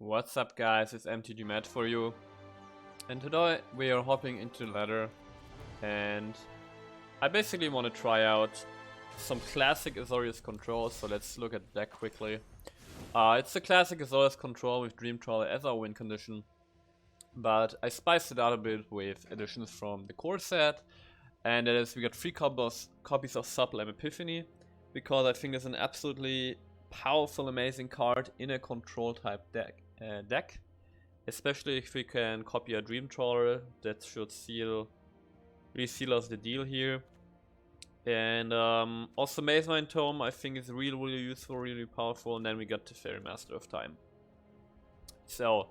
What's up guys, it's MTG Matt for you, and today we are hopping into the ladder and I basically want to try out some classic Azorius Control, so let's look at the deck quickly. It's a classic Azorius Control with Dream Trawler as our win condition, but I spiced it out a bit with additions from the CoreSet, and that is we got 3 copies of Sublime Epiphany, because I think it's an absolutely powerful, amazing card in a control type deck. Especially if we can copy a Dream Trawler, that should really seal us the deal here. And also Mazemind Tome I think is really useful, really powerful, and then we got Teferi, Master of Time. So,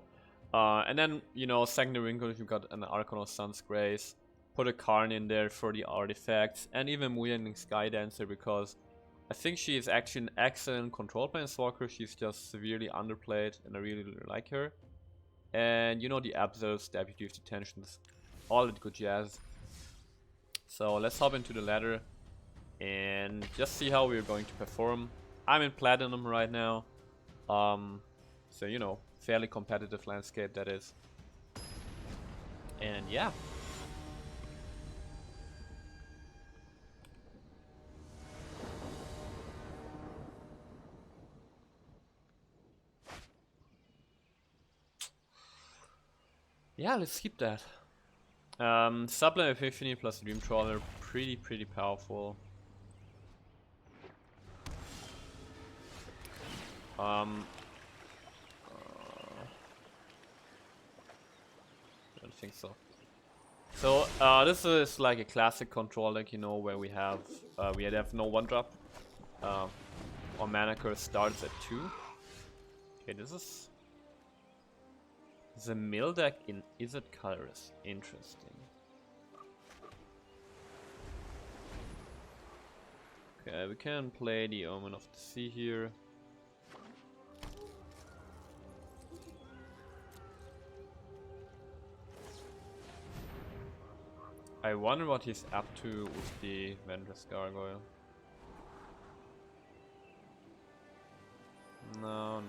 and then, you know, secondary wrinkles, you got an Archon of Sun's Grace, put a Karn in there for the artifacts, and even Mu Yanling Sky Dancer, because I think she is actually an excellent control planeswalker. She's just severely underplayed and I really like her. And you know, the Absols, Deputy of Detentions, all that good jazz. So let's hop into the ladder and just see how we're going to perform. I'm in Platinum right now. So you know, fairly competitive landscape that is. And yeah. Yeah, let's keep that. Sublime Epiphany plus Dream Trawler, pretty powerful. I don't think so. So this is like a classic control deck, you know, where we have no one drop. Our mana curse starts at 2. Okay, this is the mill deck in Is It Colorless? Interesting. Okay, we can play the Omen of the Sea here. I wonder what he's up to with the Vantress Gargoyle. No.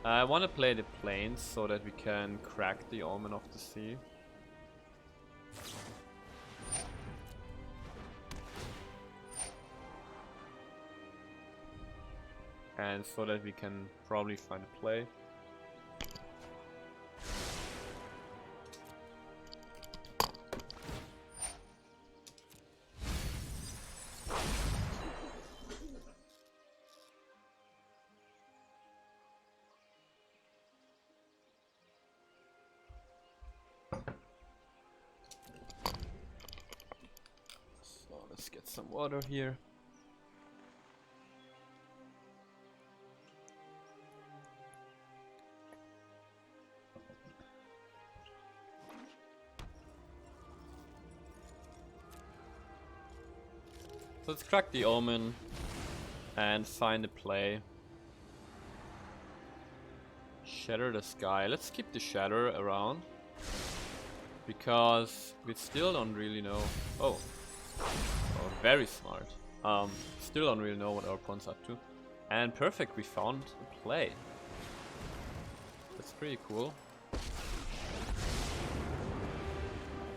I want to play the planes so that we can crack the Omen of the Sea. And so that we can probably find a play. Let's get some water here. So let's crack the Omen and find a play. Shatter the Sky. Let's keep the Shatter around, because we still don't really know. Oh, very smart. Still don't really know what our opponent's up to. And perfect, we found a play. That's pretty cool.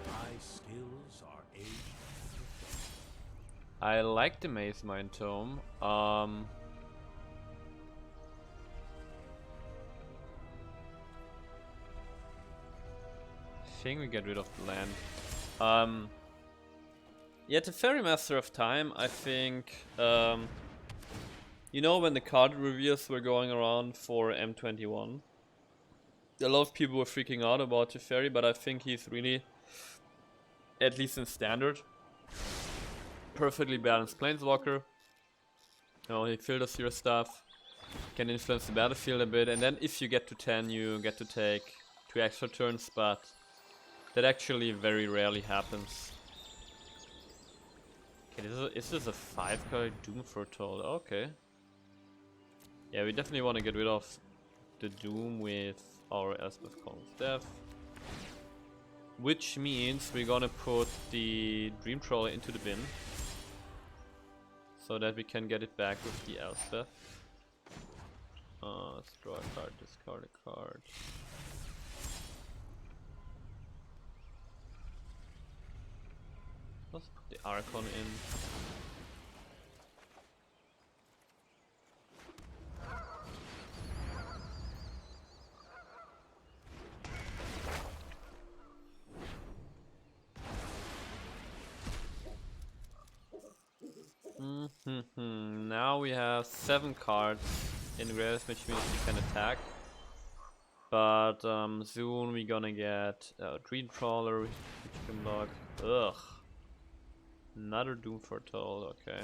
My skills are aged. I like the Mazemind Tome. I think we get rid of the land. Yeah, Teferi, Master of Time, I think, you know, when the card reveals were going around for M21, a lot of people were freaking out about Teferi, but I think he's really, at least in Standard, perfectly balanced planeswalker. You know, he filters your stuff, can influence the battlefield a bit, and then if you get to 10 you get to take 2 extra turns, but that actually very rarely happens. Okay, is this a 5-card Doom Foretold? Okay. Yeah, we definitely want to get rid of the Doom with our Elspeth Calls Death. which means we're gonna put the Dream Trawler into the bin so that we can get it back with the Elspeth. Let's draw a card, discard a card. Let's put the Archon in. Now we have 7 cards in graves, which means we can attack. But soon we're gonna get Dream Trawler, which can block. Ugh. Another Doom Foretold, okay.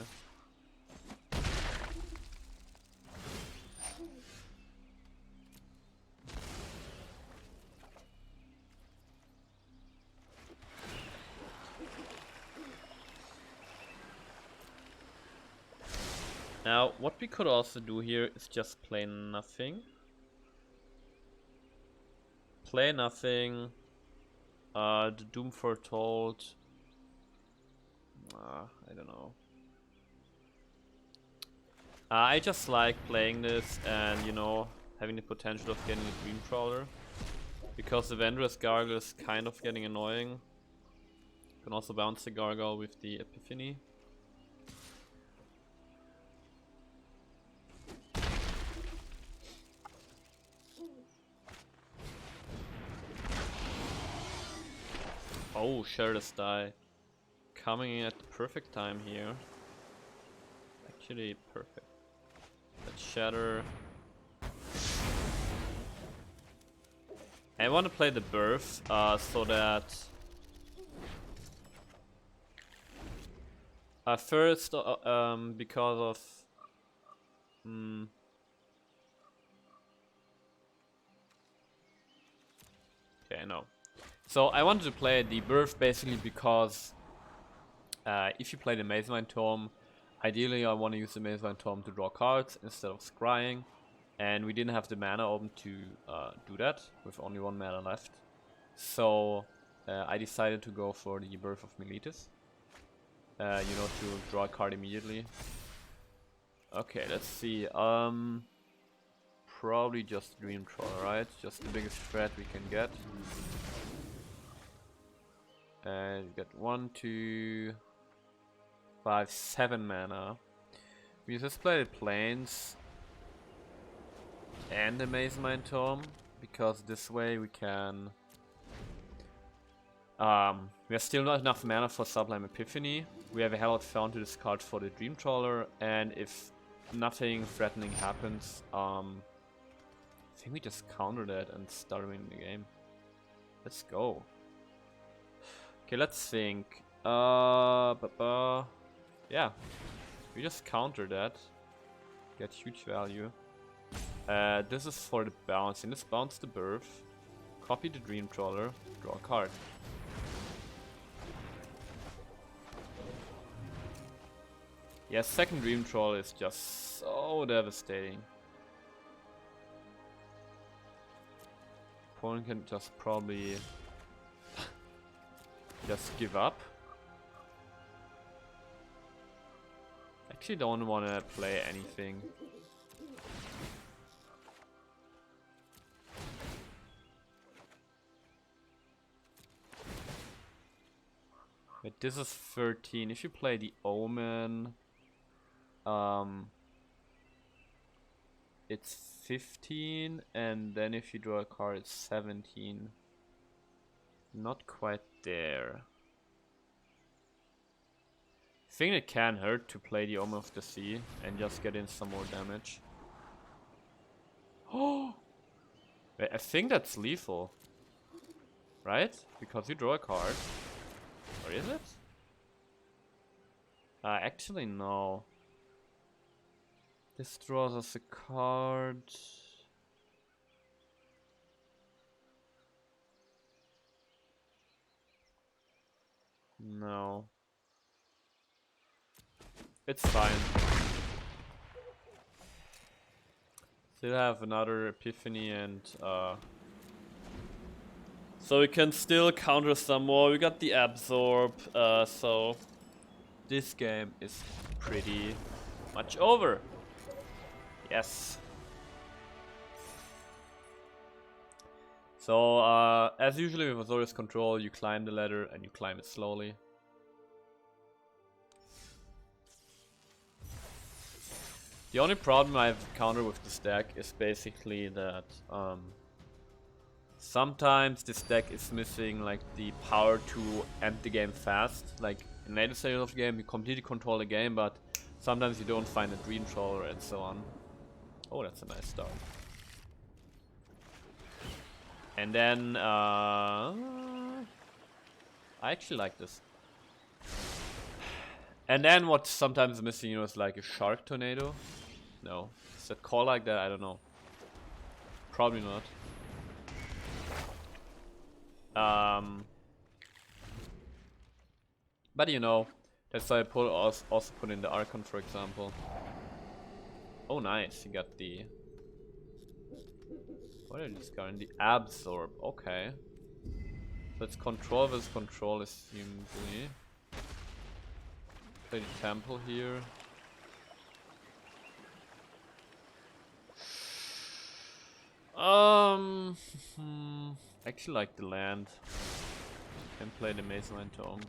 Now, what we could also do here is just play nothing. Play nothing. The Doom Foretold. I don't know. I just like playing this and, you know, having the potential of getting a Dream Trawler. Because the Vantress Gargle is kind of getting annoying. You can also bounce the Gargle with the Epiphany. Oh, Shatter the Sky. Coming in at the perfect time here. Actually, perfect. Let's Shatter. I want to play the Birth, so that... first, because of... Okay, no. So I wanted to play the Birth basically because if you play the Mazemind Tome, ideally I want to use the Mazemind Tome to draw cards instead of scrying, and we didn't have the mana open to do that with only 1 mana left. So I decided to go for the Birth of Meletis, you know, to draw a card immediately. Okay, let's see. Probably just Dream Trawler, right? Just the biggest threat we can get. And you get 1, 2, 5, 7 mana. We just play the Plains and the Mazemind Tome, because this way we can... we have still not enough mana for Sublime Epiphany. We have a Hallowed Fountain to discard for the Dream Trawler, and if nothing threatening happens, I think we just counter that and start winning the game. Let's go. Okay, let's think. Yeah, we just counter that. Get huge value. This is for the bounce. And let's bounce the Birth. Copy the Dream Trawler. Draw a card. Yeah, second Dream Trawler is just so devastating. Opponent can just probably just give up. Actually don't want to play anything. But this is 13. If you play the Omen, it's 15, and then if you draw a card, it's 17. Not quite there. I think it can hurt to play the Omen of the Sea and just get in some more damage. Oh! Wait, I think that's lethal. Right? Because you draw a card. Or is it? Actually, no. This draws us a card. No. It's fine. Still have another Epiphany and So we can still counter some more. We got the Absorb, so this game is pretty much over. Yes. So, as usually with Azorius Control, you climb the ladder and you climb it slowly. The only problem I've encountered with this deck is basically that sometimes this deck is missing like the power to end the game fast. Like in later stages of the game, you completely control the game, but sometimes you don't find a Dream Trawler and so on. Oh, that's a nice start. And then I actually like this. And then what's sometimes missing, you know, is like a Shark Tornado. No, is that called like that? I don't know. Probably not. But you know, that's why I also put in the Archon, for example. Oh, nice! You got the. What are these guys? The Absorb. Okay. So it's control versus control, assumably. Play the Temple here. Actually like the land. And play the Mazemind Tome.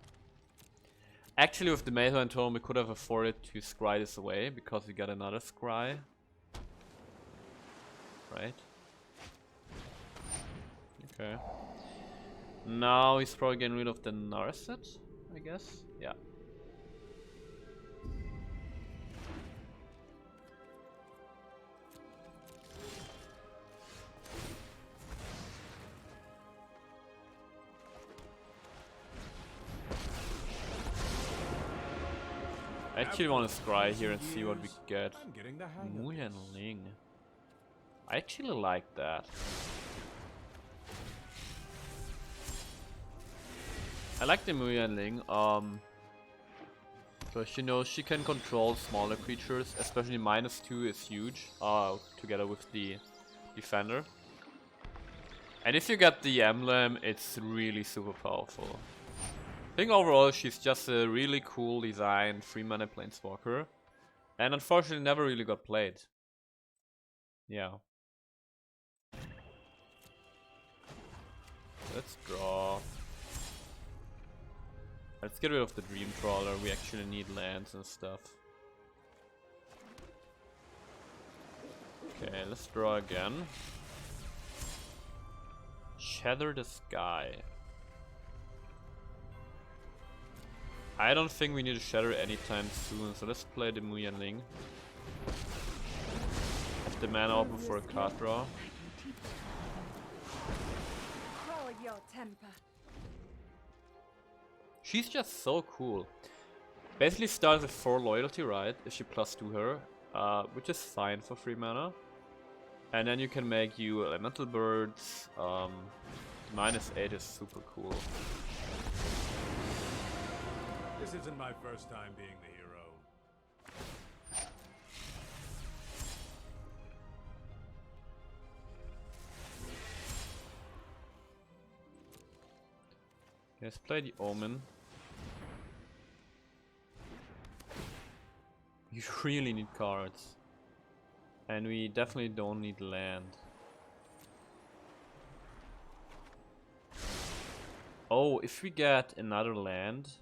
Actually with the Mazemind Tome we could have afforded to scry this away because we got another scry. Right? Okay. Now he's probably getting rid of the Narset, I guess. Yeah. I actually want to scry here and see what we get. Mu Yanling. I actually like that. I like the Mu Yanling. So you know she can control smaller creatures, especially -2 is huge. Together with the defender. And if you get the emblem, it's really super powerful. I think overall she's just a really cool design 3-mana planeswalker. And unfortunately never really got played. Yeah. Let's draw. Let's get rid of the Dream Trawler, we actually need lands and stuff. Okay, let's draw again. Shatter the Sky. I don't think we need to shatter anytime soon, so let's play the Mu Yanling. Have the mana open for a card draw. She's just so cool. Basically starts with 4 loyalty, right? If she +2 her, which is fine for 3 mana. And then you can make you elemental birds. -8 is super cool. This isn't my first time being the hero. Let's play the Omen. You really need cards. And we definitely don't need land. Oh, if we get another land.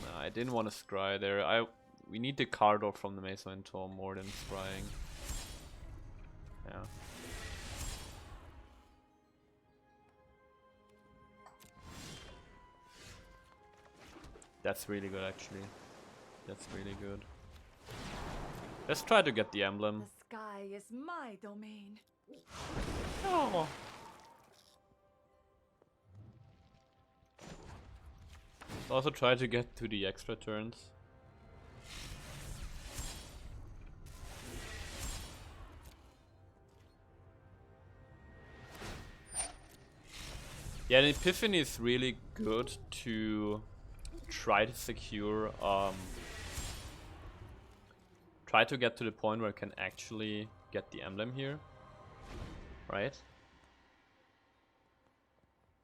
Nah, I didn't want to scry there. We need the card draw from the Mazemind Tome more than scrying. Yeah. That's really good actually. That's really good. Let's try to get the emblem. The sky is my domain. Oh. Also try to get to the extra turns. Yeah, the Epiphany is really good to try to secure try to get to the point where I can actually get the emblem here. Right?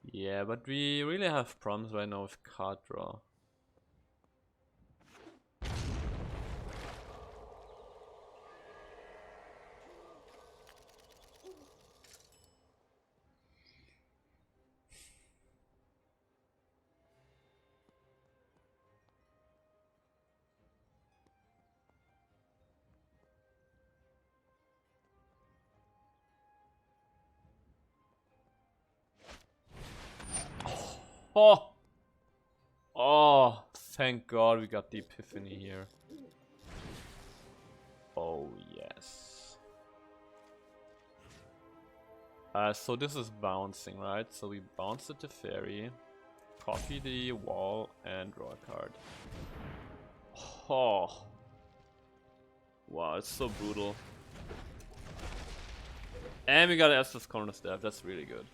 Yeah, but we really have problems right now with card draw. Oh! Oh, thank God we got the Epiphany here. Oh, yes. So this is bouncing, right? So we bounce the Teferi, copy the wall, and draw a card. Oh. Wow, it's so brutal. And we got an Elspeth's corner staff, that's really good.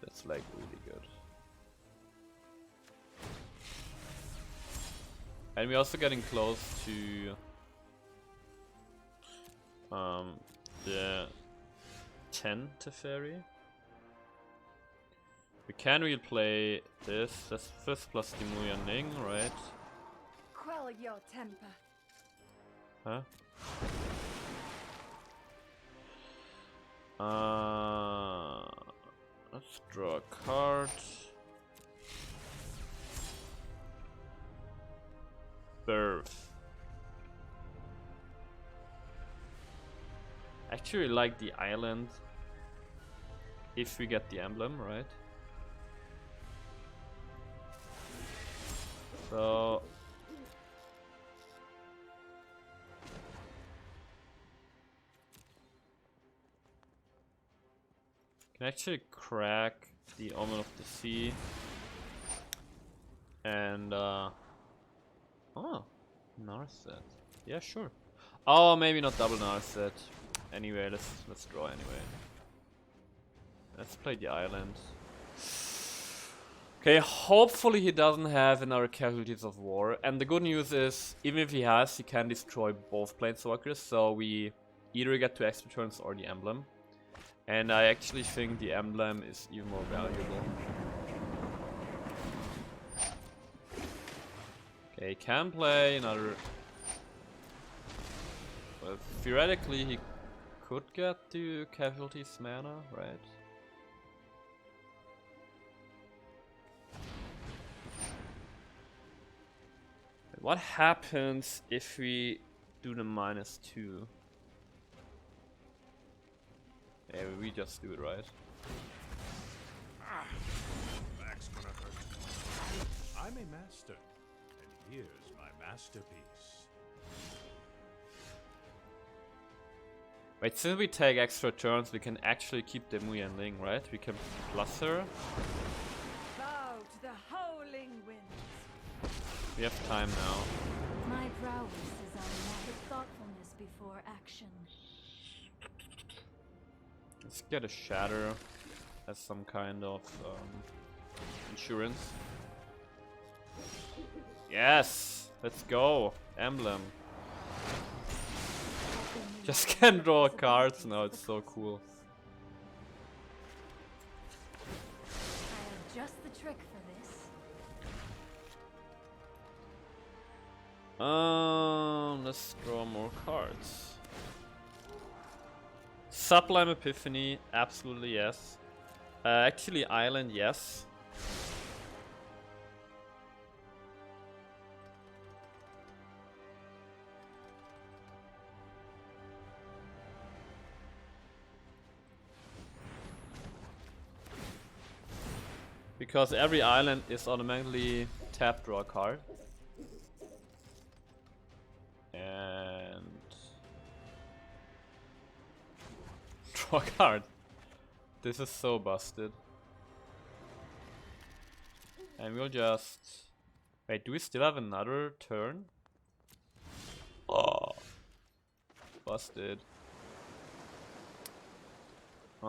That's like really good. And we're also getting close to the 10 Teferi. We can replay this. That's first plus the Mu Yanling, right? Quell your temper. Huh? Let's draw a card. Birth. Actually like the island if we get the emblem, right? So can actually crack the Omen of the Sea and oh, Narset. Yeah, sure. Oh, maybe not double Narset. Anyway, let's draw anyway. Let's play the island. Okay, hopefully he doesn't have another Casualties of War. And the good news is, even if he has, he can destroy both Planeswalkers. So we either get 2 extra turns or the emblem. And I actually think the emblem is even more valuable. Okay, he can play another... Well, theoretically he could get to Casualties mana, right? What happens if we do the -2? Yeah, we just do it, right? Back's gonna hurt. I'm a master, and here's my masterpiece. Wait, since we take extra turns, we can actually keep the Mu Yanling, right? We can plus her. Bow to the howling winds. We have time now. My prowess is on with thoughtfulness before action. Let's get a Shatter as some kind of insurance. Yes! Let's go! Emblem. Just can draw cards now, it's so cool. I have just the trick for this. Let's draw more cards. Sublime Epiphany, absolutely yes. Actually, Island, yes. Because every island is automatically tap, draw a card. And draw a card. This is so busted. And we'll just... Wait, do we still have another turn? Oh, busted. Do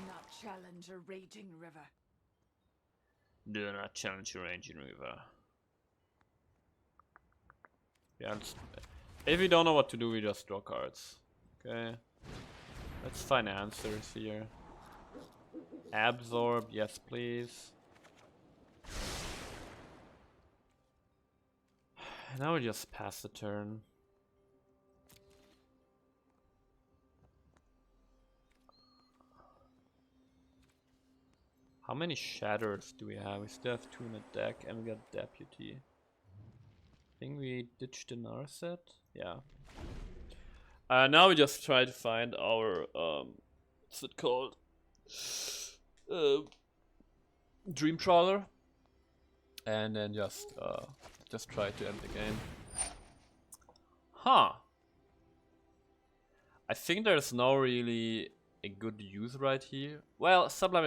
not challenge a raging river. Do not challenge your engine river. Yeah, if we don't know what to do, we just draw cards. Okay. Let's find answers here. Absorb, yes please. Now we just pass the turn. How many shatters do we have? We still have 2 in the deck and we got Deputy. I think we ditched the Narset? Yeah. Now we just try to find our, what's it called? Dream Trawler. And then just try to end the game. Huh. I think there's no really a good use right here. Well, Sublime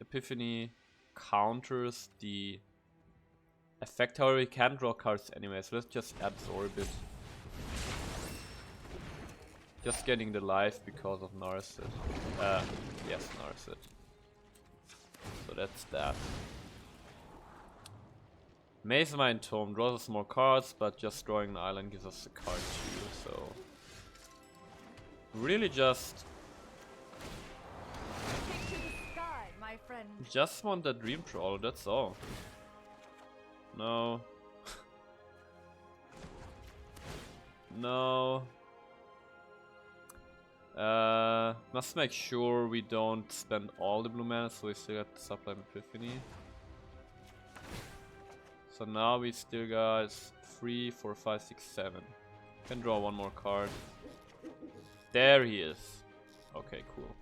Epiphany counters the effect, however, we can draw cards anyway, so let's just absorb it. Just getting the life because of Narset. Yes, Narset. So that's that. Mazemind Tome draws us more cards, but just drawing an island gives us a card too, so... Really just... Take to the sky, my friend. Just want the Dream Trawler, that's all. No. No. Must make sure we don't spend all the blue mana, so we still got the Sublime Epiphany. So now we still got 3, 4, 5, 6, 7. Can draw one more card. There he is. Okay, cool.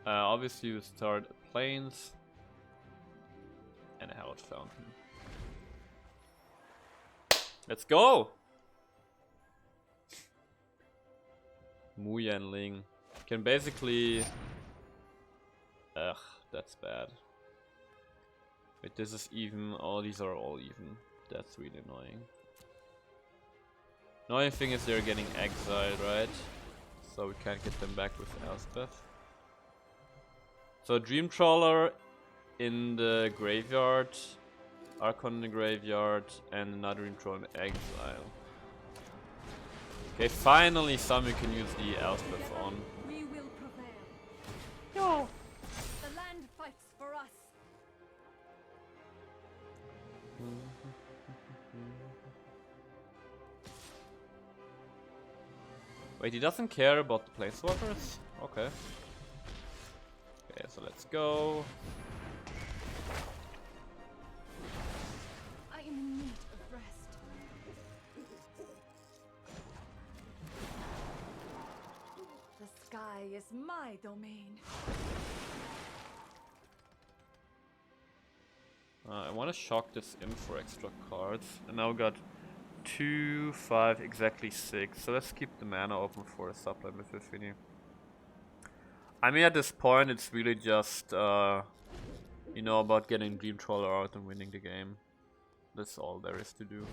Obviously you start Plains and a Hallowed Fountain. Let's go! Mu Yanling. Can basically... Ugh, that's bad. Wait, this is even. Oh, these are all even. That's really annoying. Annoying thing is they're getting exiled, right? So we can't get them back with Elspeth. So Dream Trawler in the graveyard, Archon in the graveyard, and another Dream Trawler in exile. Okay, finally some we can use the Elspeth on. We will prevail. No. The land fights for us. Wait, he doesn't care about the planeswalkers? Okay. Okay, so let's go. I am in need of rest. The sky is my domain. I want to shock this in for extra cards. And now we got 2, 5, exactly 6. So let's keep the mana open for a Sublime Epiphany. I mean, at this point, it's really just, you know, about getting Dream Trawler out and winning the game. That's all there is to do.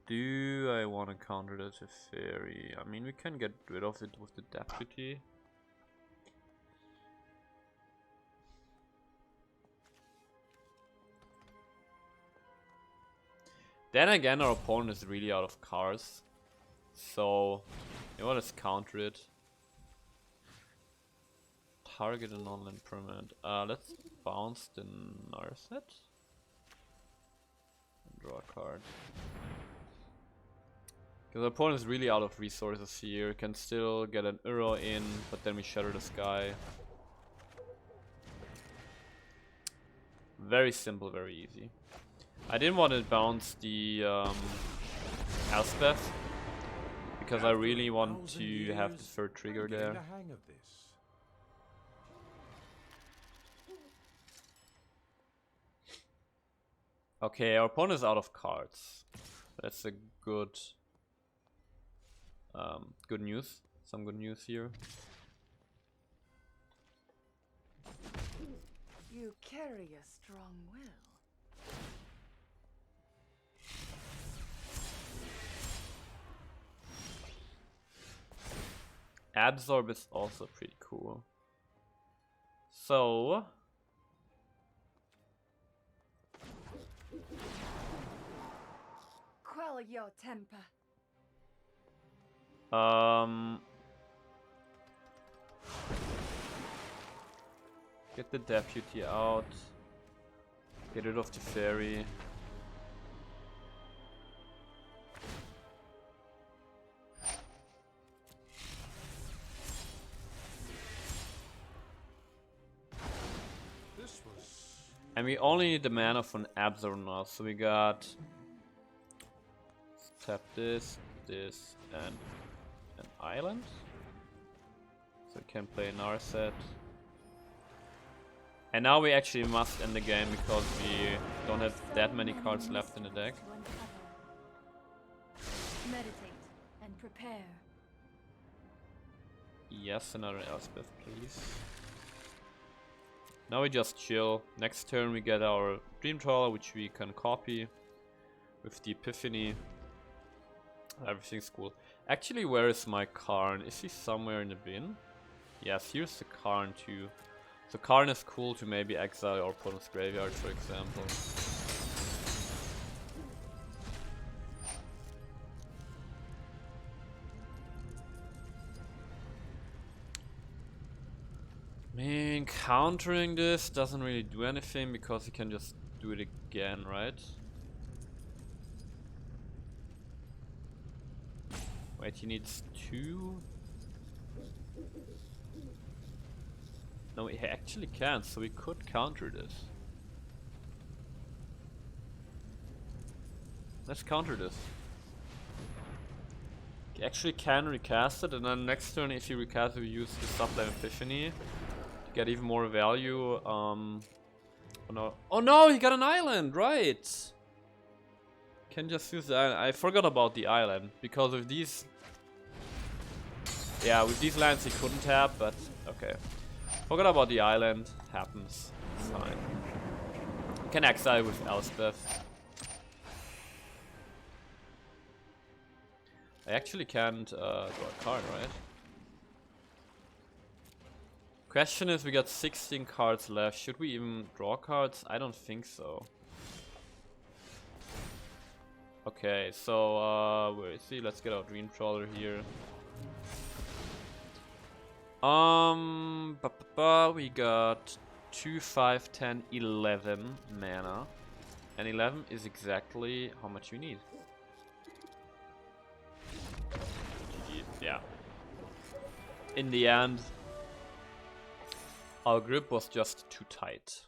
Do I want to counter the Teferi? I mean, we can get rid of it with the Deputy. Then again, our opponent is really out of cards. So, you know, let's counter it. Target a non-land permanent. Let's bounce the Narset. And draw a card. Because our opponent is really out of resources here. Can still get an Uro in, but then we Shatter the Sky. Very simple, very easy. I didn't want to bounce the Elspeth because I really want to have the third trigger there. Okay, our opponent is out of cards. That's a good good news. Some good news here. You carry a strong will. Absorb is also pretty cool. So Quell your temper. get the Deputy out. Get rid of the Teferi. This was And we only need the mana for an Absorb now, so we got tap this, this, and an island. So we can play Narset. And now we actually must end the game because we don't have that many cards left in the deck. Meditate and prepare. Yes, another Elspeth, please. Now we just chill. Next turn we get our Dream Trawler, which we can copy with the Epiphany. Everything's cool. Actually, where is my Karn? Is he somewhere in the bin? Yes, here's the Karn too. So Karn is cool to maybe exile your opponent's graveyard, for example. I mean, countering this doesn't really do anything because you can just do it again, right? Wait, he needs 2? No, he actually can, so we could counter this. Let's counter this. He actually can recast it, and then next turn if he recasts it, we use the Sublime Epiphany to get even more value. Oh no. Oh no, he got an island, right! Can just use the island. I forgot about the island, because with these... Yeah, with these lands he couldn't tap, but okay. Forgot about the island. Happens. It's fine. You can exile with Elspeth. I actually can't draw a card, right? Question is, we got 16 cards left. Should we even draw cards? I don't think so. Okay, so where is he? Let's get our Dream Trawler here. We got 2, 5, 10, 11 mana. And 11 is exactly how much you need. Yeah. In the end, our grip was just too tight.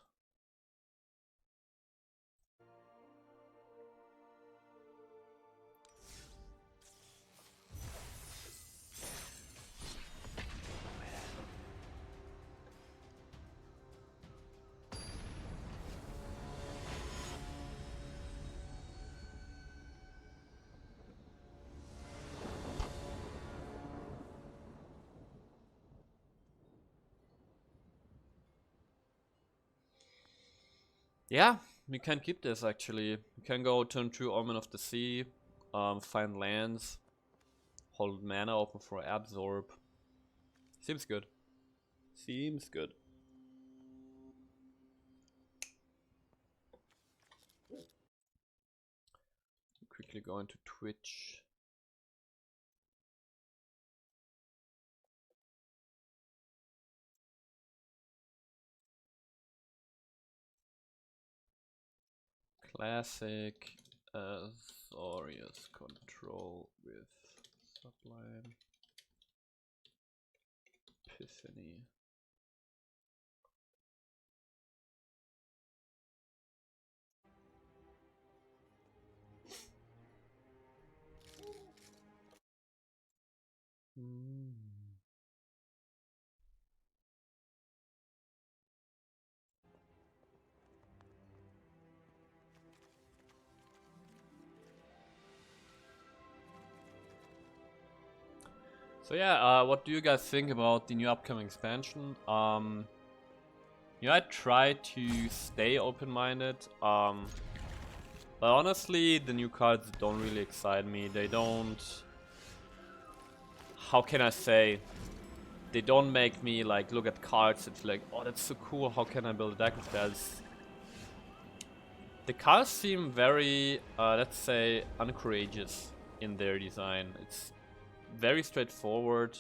Yeah, we can keep this actually. We can go turn 2 Omen of the Sea, find lands, hold mana open for Absorb. Seems good. Seems good. Quickly go into Twitch. Classic Azorius Control with Sublime Epiphany. So yeah, what do you guys think about the new upcoming expansion? Yeah, I try to stay open-minded, but honestly, the new cards don't really excite me. They don't... How can I say? they don't make me like look at cards. It's like, oh, that's so cool. How can I build a deck with that? The cards seem very, let's say, uncourageous in their design. It's very straightforward,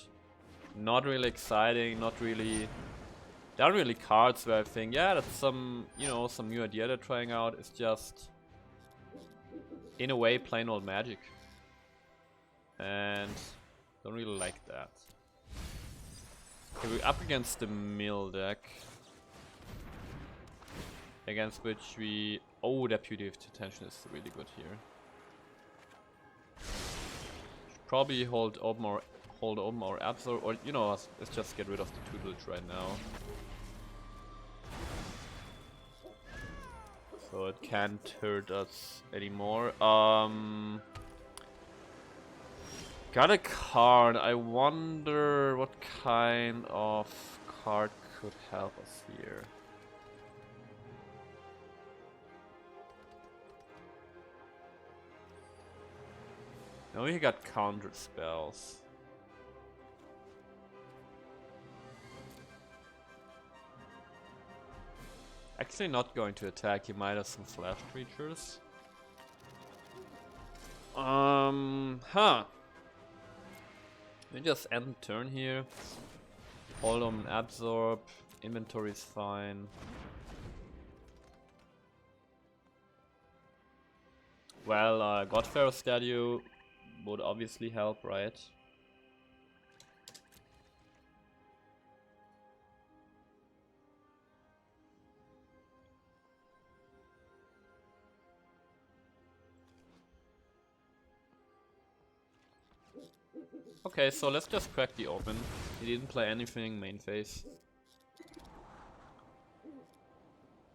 not really exciting, not really. There aren't really cards where I think, yeah, that's some, you know, some new idea they're trying out. It's just, in a way, plain old Magic, and don't really like that. Okay, we're up against the mill deck, against which we... Oh, Deputy of Detention is really good here. Should probably hold open or absorb, or you know, let's just get rid of the tutelage right now. So it can't hurt us anymore. Got a card. I wonder what kind of card could help us here. Now we got counter spells. Actually not going to attack, he might have some flash creatures. We just end turn here. Hold on, absorb. Inventory is fine. Well, Godfarrow statue would obviously help, right? Okay, so let's just crack the Omen. He didn't play anything main phase.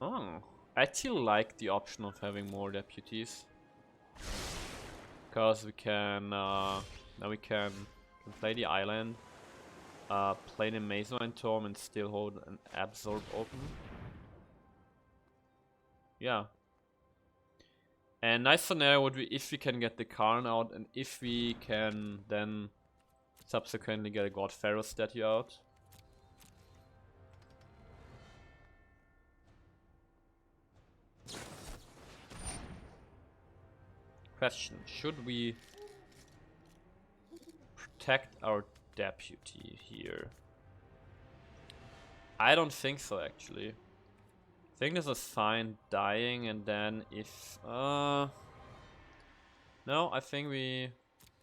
Oh, I actually like the option of having more deputies. Because we can, now we can play the island, play the Mazemind Tome and still hold an absorb open. Yeah. And nice scenario would be if we can get the Karn out and if we can then subsequently get a Godfarrow statue out. Question, should we protect our deputy here? I don't think so actually. I think this is fine dying and then if... no, I think we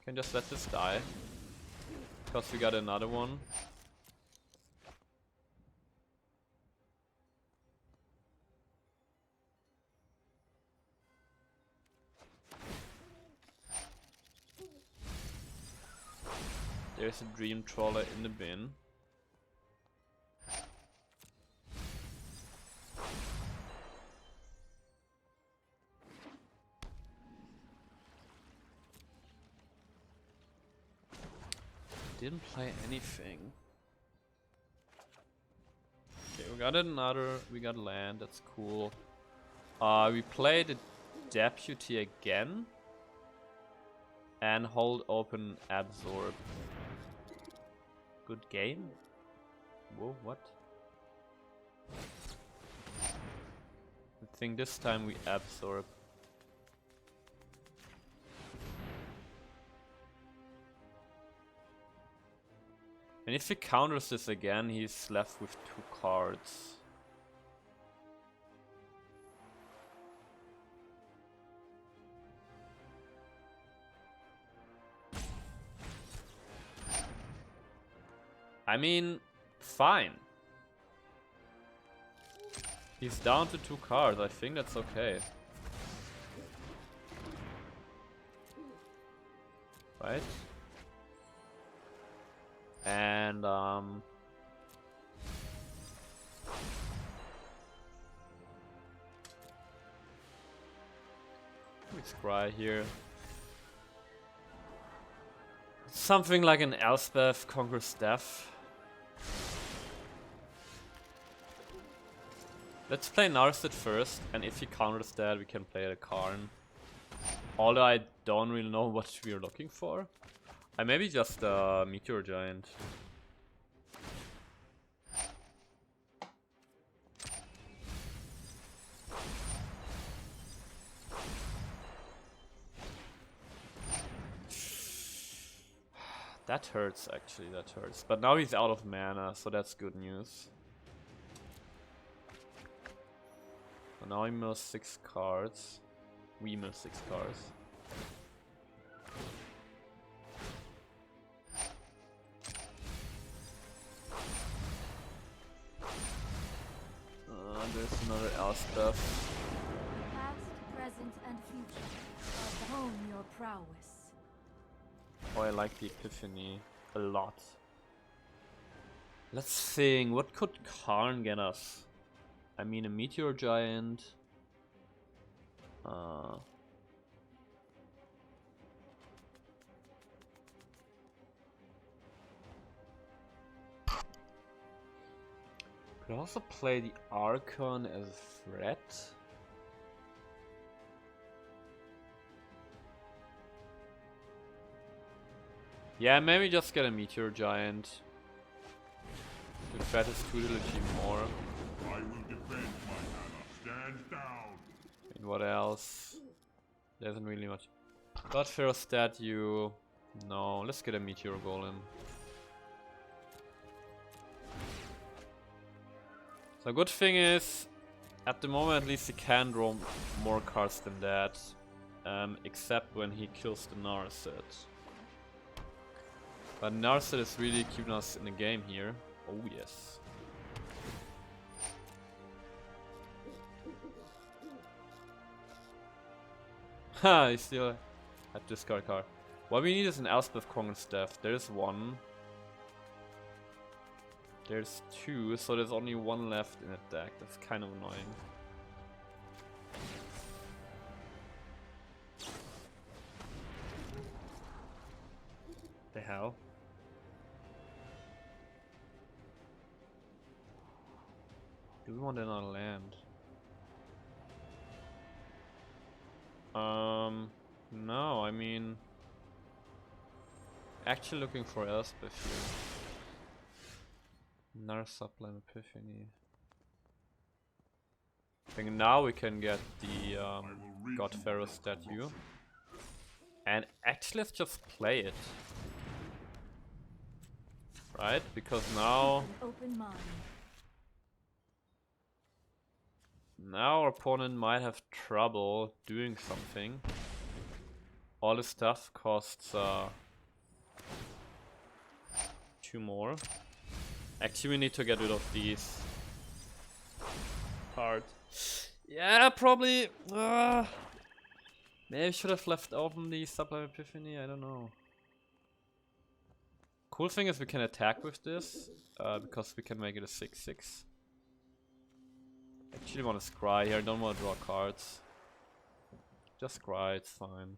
can just let this die. Because we got another one. There's a Dream Trawler in the bin. Didn't play anything. Okay, we got land, that's cool. We played a deputy again. And hold open absorb. Good game. Whoa, what? I think this time we absorb. And if he counters this again, he's left with 2 cards. I mean, fine. He's down to 2 cards, I think that's okay. Right? And we scry here. Something like an Elspeth conquers death. Let's play Narset first, and if he counters that, we can play a Karn. Although I don't really know what we're looking for. I maybe just a Meteor Giant. That hurts, actually, that hurts. But now he's out of mana, so that's good news. So now he mills 6 cards. We mill 6 cards. There's another Elspeth. Past, present, and future. Hone your prowess. Oh, I like the Epiphany a lot. Let's think, what could Karn get us? I mean, a Meteor Giant. Could also play the Archon as a threat. Yeah, maybe just get a Meteor Giant. The threat is tutelage more. I will defend my mana. Stand down. And what else? There isn't really much. God Pharaoh statue. No, let's get a Meteor Golem. So good thing is, at the moment at least he can draw more cards than that. Except when he kills the Narset. But Narset is really keeping us in the game here. Oh yes. Ha! He still had to discard card. What we need is an Elspeth Kong and Staff. There's one. There's 2, so there's only 1 left in the deck. That's kind of annoying. The hell? Do we want another land? No, I mean... Actually looking for Elspeth here. Another Sublime Epiphany. I think now we can get the God Pharaoh statue. And actually let's just play it. Right? Because now... Open mind. Now our opponent might have trouble doing something. All this stuff costs 2 more. Actually we need to get rid of these cards. Yeah, probably. Maybe I should have left open the Sublime Epiphany, I don't know. Cool thing is we can attack with this, because we can make it a 6/6. Actually want to scry here, don't want to draw cards. Just scry, it's fine.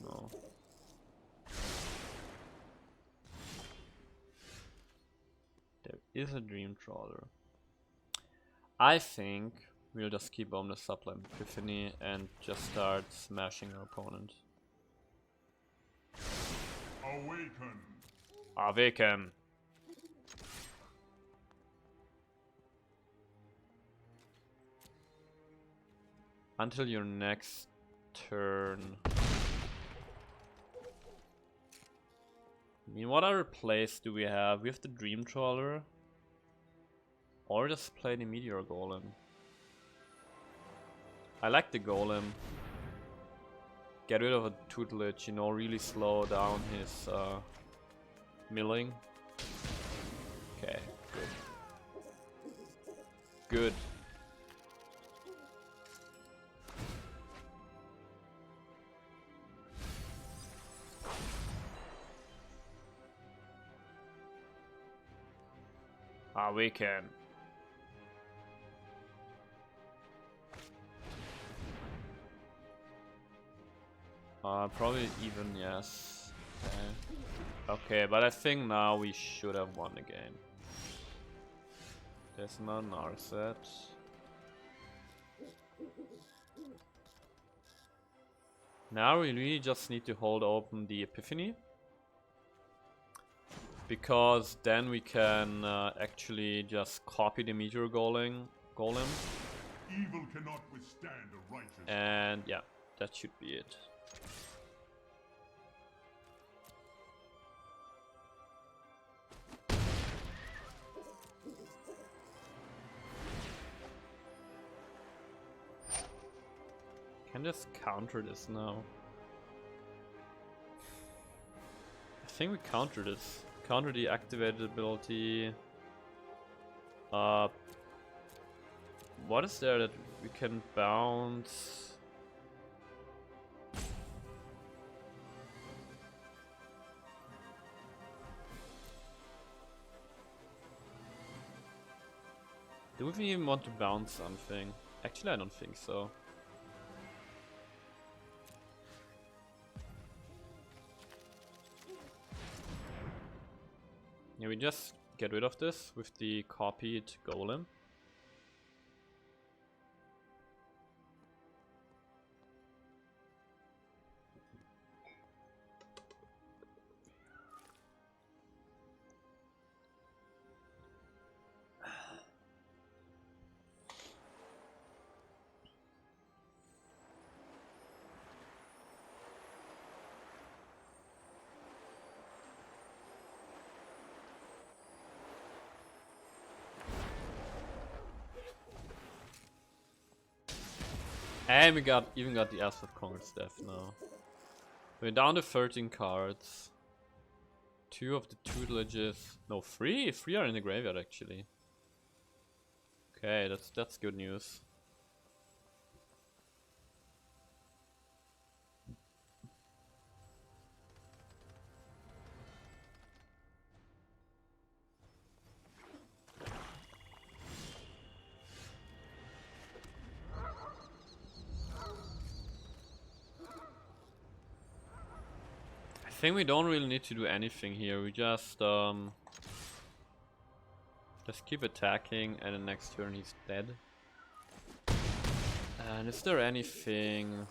No. There is a Dream Trawler. I think we'll just keep on the Sublime Epiphany and just start smashing our opponent. Awaken. Awaken! Until your next turn. I mean, what other plays do we have? We have the Dream Trawler. Or just play the Meteor Golem. I like the Golem. Get rid of a tutelage, you know, really slow down his milling. Okay, good. Good. Awaken. Probably even, yes. Okay, but I think now we should have won the game. There's no Narset. Now we really just need to hold open the Epiphany. Because then we can actually just copy the Meteor Golem Evil cannot withstand a righteous. And yeah, that should be it. Can just counter this now? I think we counter this. Counter the activated ability. What is there that we can bounce? Do we even want to bounce something? Actually, I don't think so. Yeah, we just get rid of this with the copied golem. And we even got the Elspeth Conquered Staff now. We're down to 13 cards. 2 of the tutelages. No, 3? 3 are in the graveyard actually. Okay, that's good news. I think we don't really need to do anything here. We just keep attacking, and the next turn he's dead. And is there anything?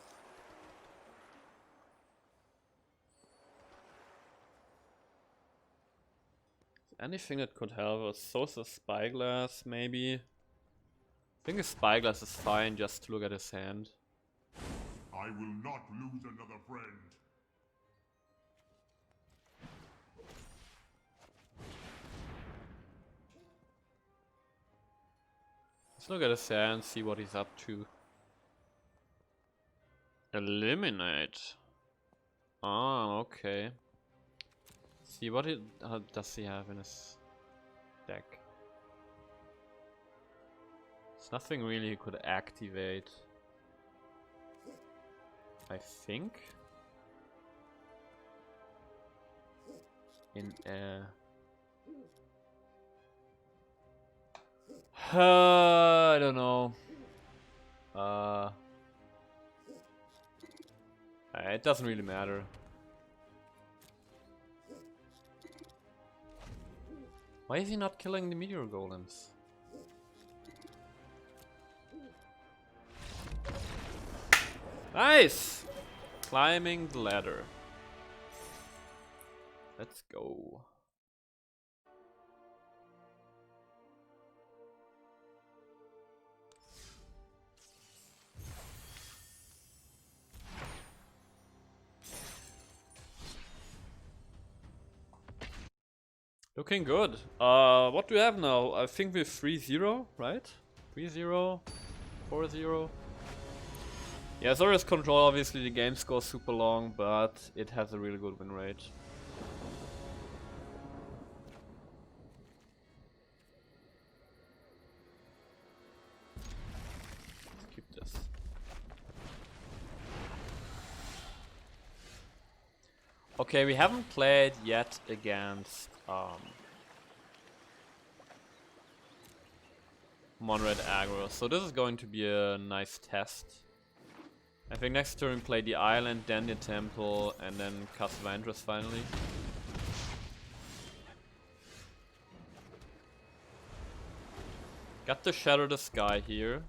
Anything that could help us? Sorcerous Spyglass, maybe. I think a Spyglass is fine just to look at his hand. I will not lose another friend. Let's look at his hand, see what he's up to. Eliminate. Ah, okay. See what does he have in his deck? There's nothing really he could activate. I think. In I don't know. It doesn't really matter. Why is he not killing the meteor golems? Nice! Climbing the ladder. Let's go. Looking good. What do we have now? I think we're 3-0, right? 3-0, 4-0. Yeah, Azorius Control, obviously the game score is super long, but it has a really good win rate. Let's keep this. Okay, we haven't played yet against Monred aggro, so this is going to be a nice test. I think next turn we play the island, then the temple, and then Castle Vantress finally. Got to Shatter the Sky here.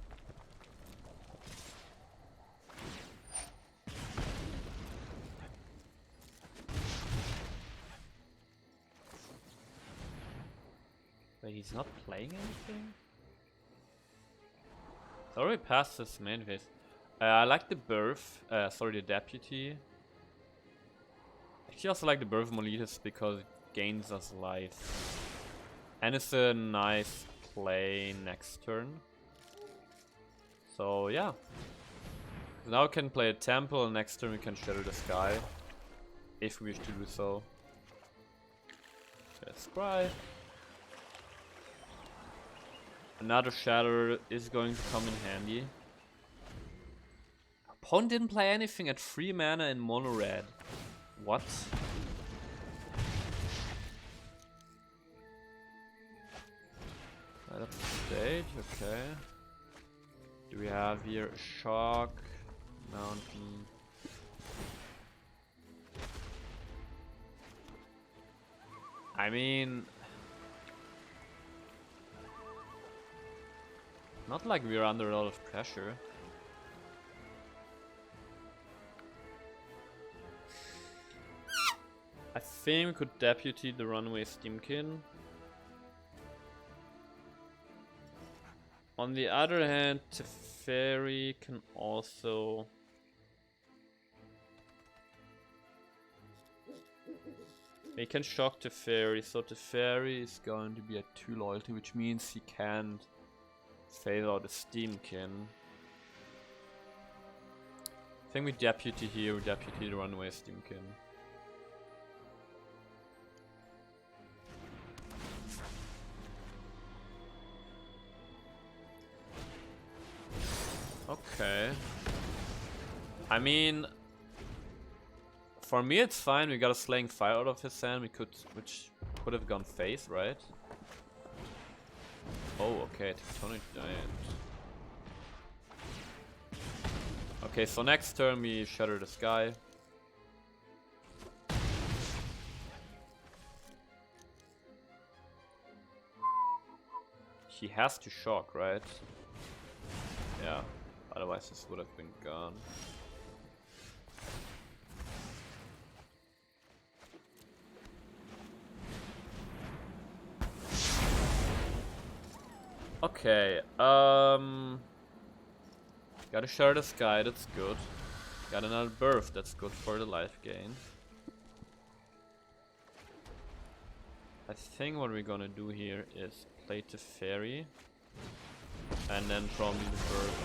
Wait, he's not playing anything? Already passed this main phase. I like the the Deputy. Actually, I also like the Birth of Meletis because it gains us life. And it's a nice play next turn. So, yeah. So now we can play a Temple, and next turn we can Shatter the Sky. If we wish to do so. Let's try. Another Shatter is going to come in handy. Opponent didn't play anything at 3 mana in mono red. What? Right up the stage, okay. Do we have here a Shock, Mountain? I mean, not like we're under a lot of pressure. I think we could Deputy the Runaway Steamkin. On the other hand, Teferi can also... He can shock Teferi, so Teferi is going to be at 2 loyalty, which means he can't phase out a Steamkin. I think we Deputy here, Deputy the Runaway Steamkin. Okay. I mean, for me it's fine. We got a Slaying Fire out of his hand. Which could have gone face, right? Oh, okay. Tectonic Giant. Okay, so next turn we Shatter the Sky. He has to shock, right? Yeah. Otherwise this would have been gone. Okay, got a Shatter the Sky, that's good. Got another Birth, that's good for the life gain. I think what we're gonna do here is play Teferi. And then probably the Birth.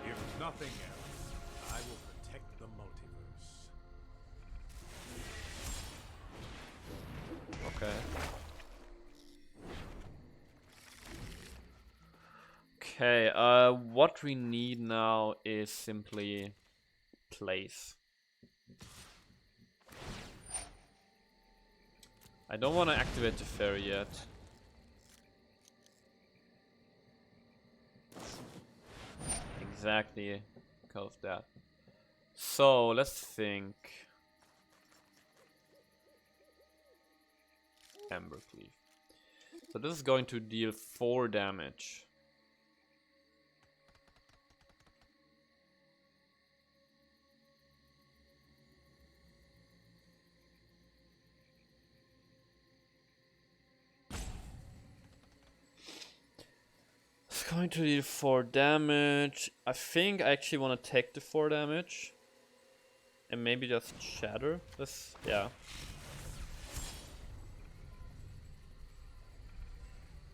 If nothing else, I will protect the multiverse. Okay. Okay, what we need now is simply place. I don't want to activate the Teferi yet. Exactly because of that. So let's think. Embercleave. So this is going to deal 4 damage. Going to deal 4 damage. I think I actually want to take the 4 damage. And maybe just shatter this. Yeah.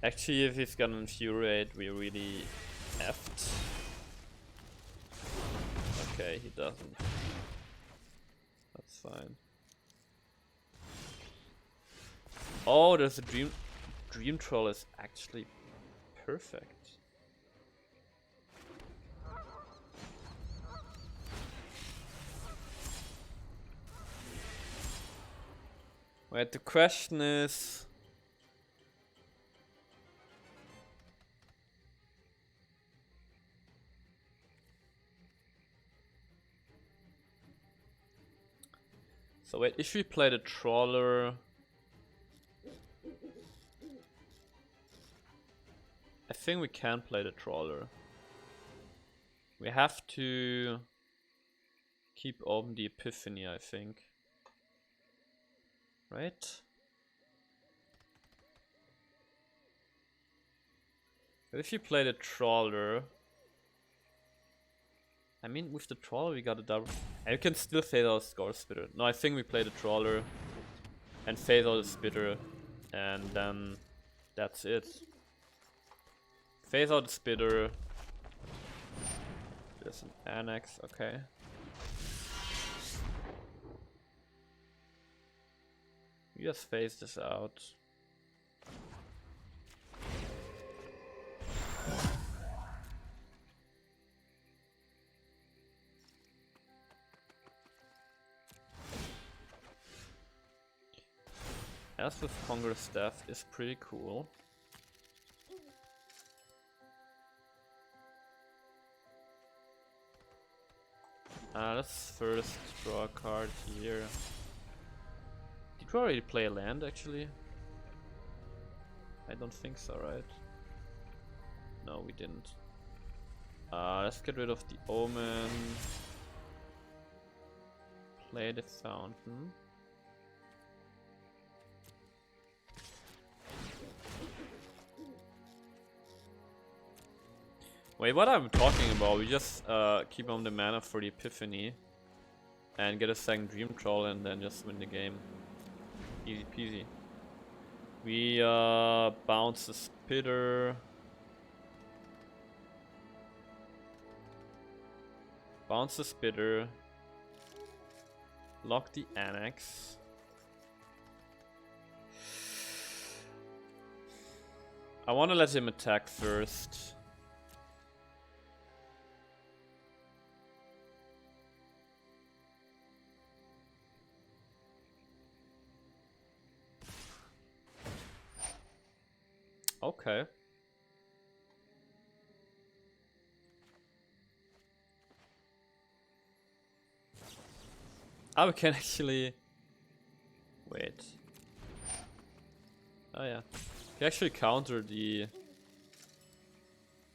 Actually, if he's gonna infuriate, we really effed. Okay, he doesn't. That's fine. Oh, there's a Dream Trawler is actually perfect. Wait, the question is... So wait, if we play the Trawler... I think we can play the Trawler. We have to keep open the Epiphany, I think. Right? If you play the Trawler, I mean, with the Trawler we got a double. And you can still fade out Score Spitter. No, I think we play the Trawler and fade out the Spitter, and then that's it. Phase out the Spitter. There's an Annex, okay. We just phase this out. Elspeth Congress Staff is pretty cool. Let's first draw a card here. Did we already play a land actually? I don't think so, right? No, we didn't. Let's get rid of the Omen. Play the Fountain. Wait, what I'm talking about, we just keep on the mana for the Epiphany and get a second Dream Trawler and then just win the game. Easy peasy. We bounce the Spitter. Bounce the Spitter. Lock the Annex. I want to let him attack first. Okay. Oh, we can actually wait. Oh yeah, we can actually counter the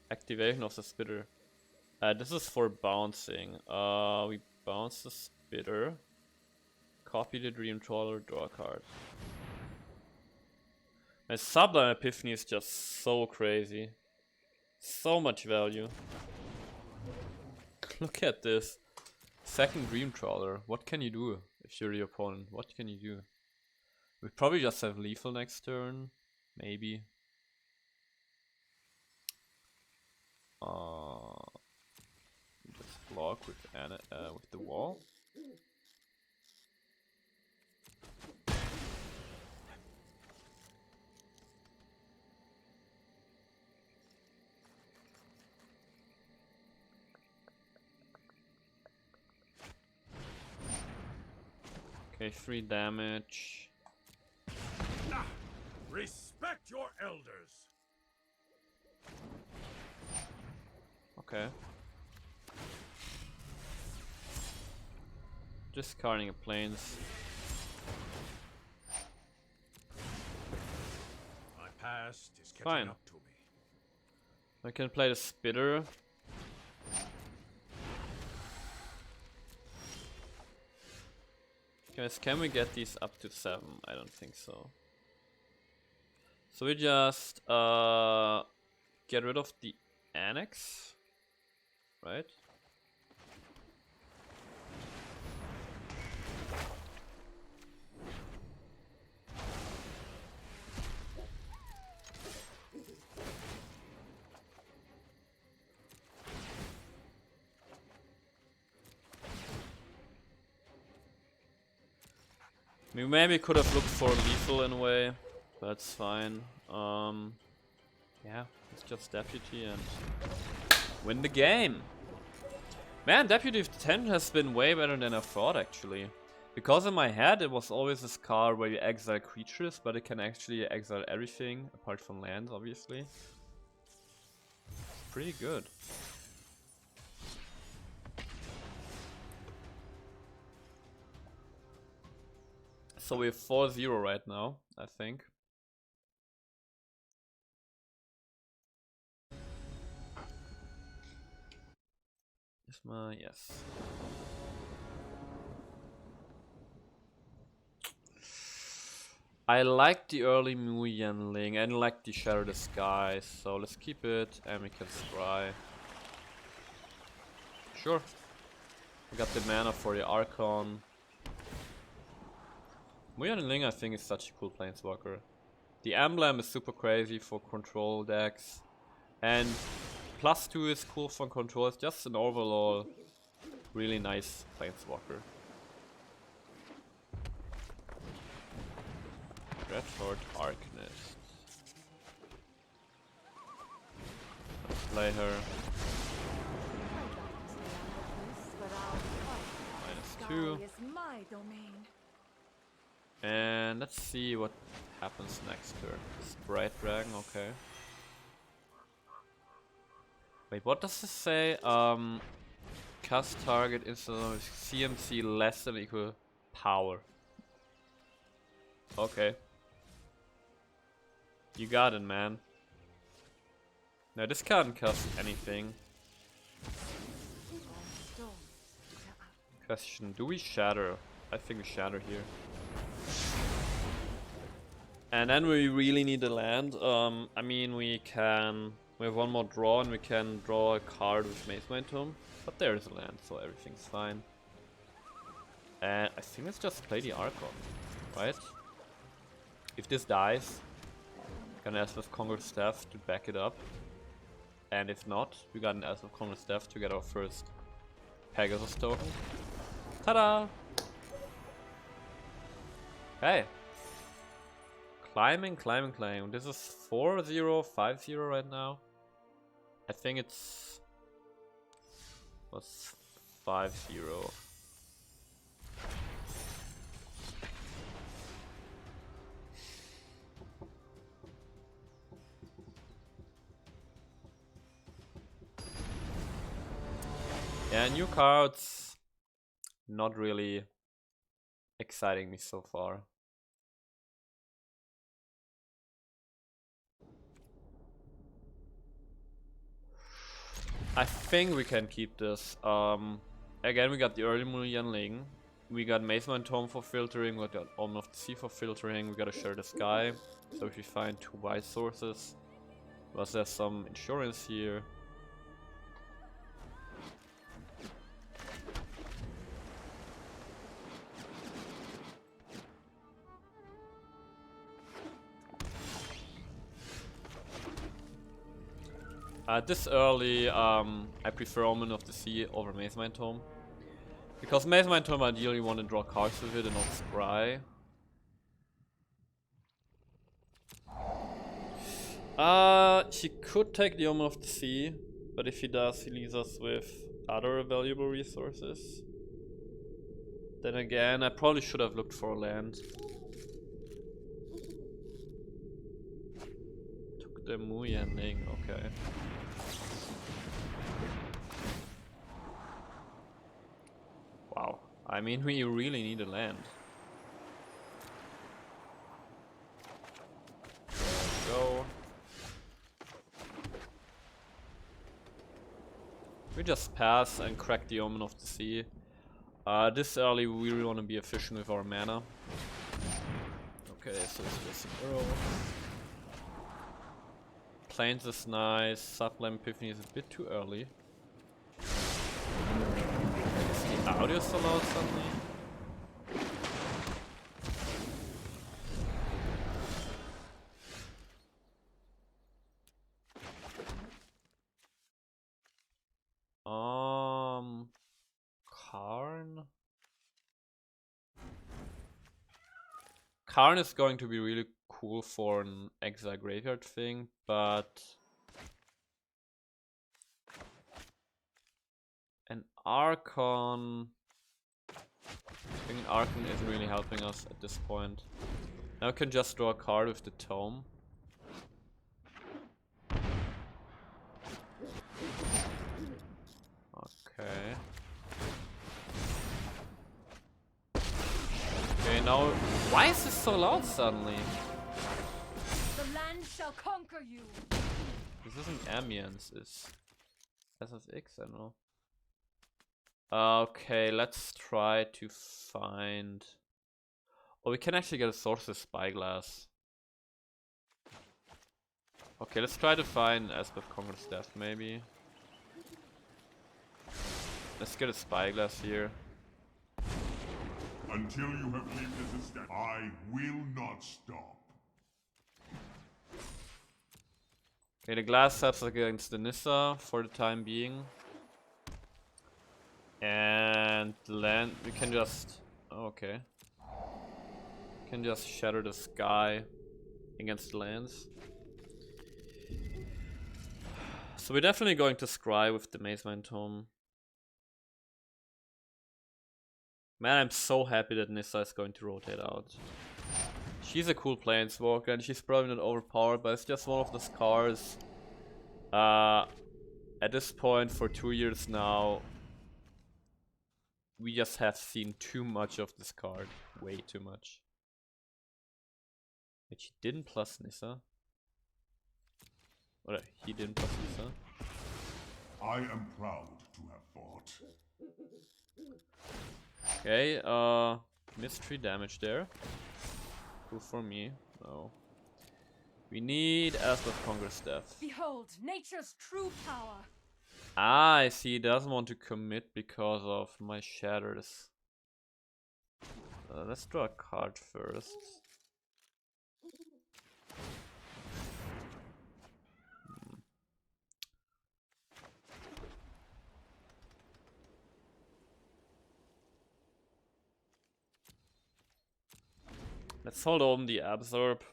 activation of the Spitter. This is for bouncing. We bounce the Spitter, copy the Dream Trawler, draw a card. My Sublime Epiphany is just so crazy. So much value. Look at this. Second Dream Trawler. What can you do if you're the opponent? What can you do? We probably just have lethal next turn. Maybe. Just block with the wall. Okay, 3 damage. Respect your elders. Okay. Discarding a plains. My past is catching Fine. up to me. I can play the Spitter. Guys, can we get these up to 7? I don't think so. So we just get rid of the Annex, right? We maybe could have looked for lethal in a way, but that's fine. Yeah, it's just Deputy and win the game. Man, Deputy of Detention has been way better than I thought actually. Because in my head it was always this card where you exile creatures, but it can actually exile everything apart from lands, obviously. It's pretty good. So we're 4-0 right now, I think. Yes. I like the early Mu Yanling and like the Shatter the Sky, so let's keep it and we can scry. Sure. We got the mana for the Archon. Mu Yanling I think is such a cool planeswalker. The emblem is super crazy for control decks. And +2 is cool for control, it's just an overall really nice planeswalker. Dreadhorde Arcanist. Let's play her. -2. And let's see what happens next turn. Sprite Dragon, okay. Wait, what does this say? Cast target instantly with CMC less than or equal power. Okay. You got it, man. Now this can't cast anything. Question, do we shatter? I think we shatter here. And then we really need a land. I mean we have one more draw and we can draw a card with Mazemind Tome. But there is a land, so everything's fine. And I think let's just play the Archon, right? If this dies, we're gonna Elspeth Conqueror Staff to back it up. And if not, we got an Elspeth Conqueror Staff to get our first Pegasus token. Ta-da! Hey! Climbing. This is 4050 right now. I think it's was 50. Yeah, new cards not really exciting me so far. I think we can keep this. Again, we got the early Mu Yanling. We got Mazemind Tome for filtering. We got Omen of the Sea for filtering. We got to Shatter the Sky. So if we find 2 white sources, was there some insurance here? This early, I prefer Omen of the Sea over Mazemind Tome. Because Mazemind Tome ideally want to draw cards with it and not scry. He could take the Omen of the Sea, but if he does, he leaves us with other valuable resources. Then again, I probably should have looked for a land. Took the Mu Yanling, okay. Wow, I mean we really need a land. There we go. We just pass and crack the Omen of the Sea. This early we really want to be efficient with our mana. Okay, so let's get some arrow. Plains is nice, Sublime Epiphany is a bit too early. Is the audio so loud suddenly? Karn? Karn is going to be really cool for an exile graveyard thing, but an Archon, I think an Archon isn't really helping us at this point. Now we can just draw a card with the Tome. Okay. Okay, now why is this so loud suddenly? The land shall conquer you. This isn't ambience, it's SSX, I don't know. Okay, let's try to find... Oh, we can actually get a Sorcerous Spyglass. Okay, let's try to find Elspeth Conquers Death, maybe. Let's get a Spyglass here. Until you have lived as a step, I will not stop. Okay, the glass helps against the Nissa for the time being. And the land, we can just... Oh, okay. We can just Shatter the Sky against the lands. So we're definitely going to scry with the Mazemind Tome. Man, I'm so happy that Nissa is going to rotate out. She's a cool planeswalker and she's probably not overpowered, but it's just one of the scars. At this point, for 2 years now, we just have seen too much of this card. Way too much. But she didn't plus Nissa. Or he didn't plus Nissa. I am proud to have fought. Okay, missed 3 damage there. Cool for me. No. We need Elspeth Conquers Death. Behold, nature's true power. Ah, I see. He doesn't want to commit because of my shatters. Let's draw a card first. Let's hold on the Absorb.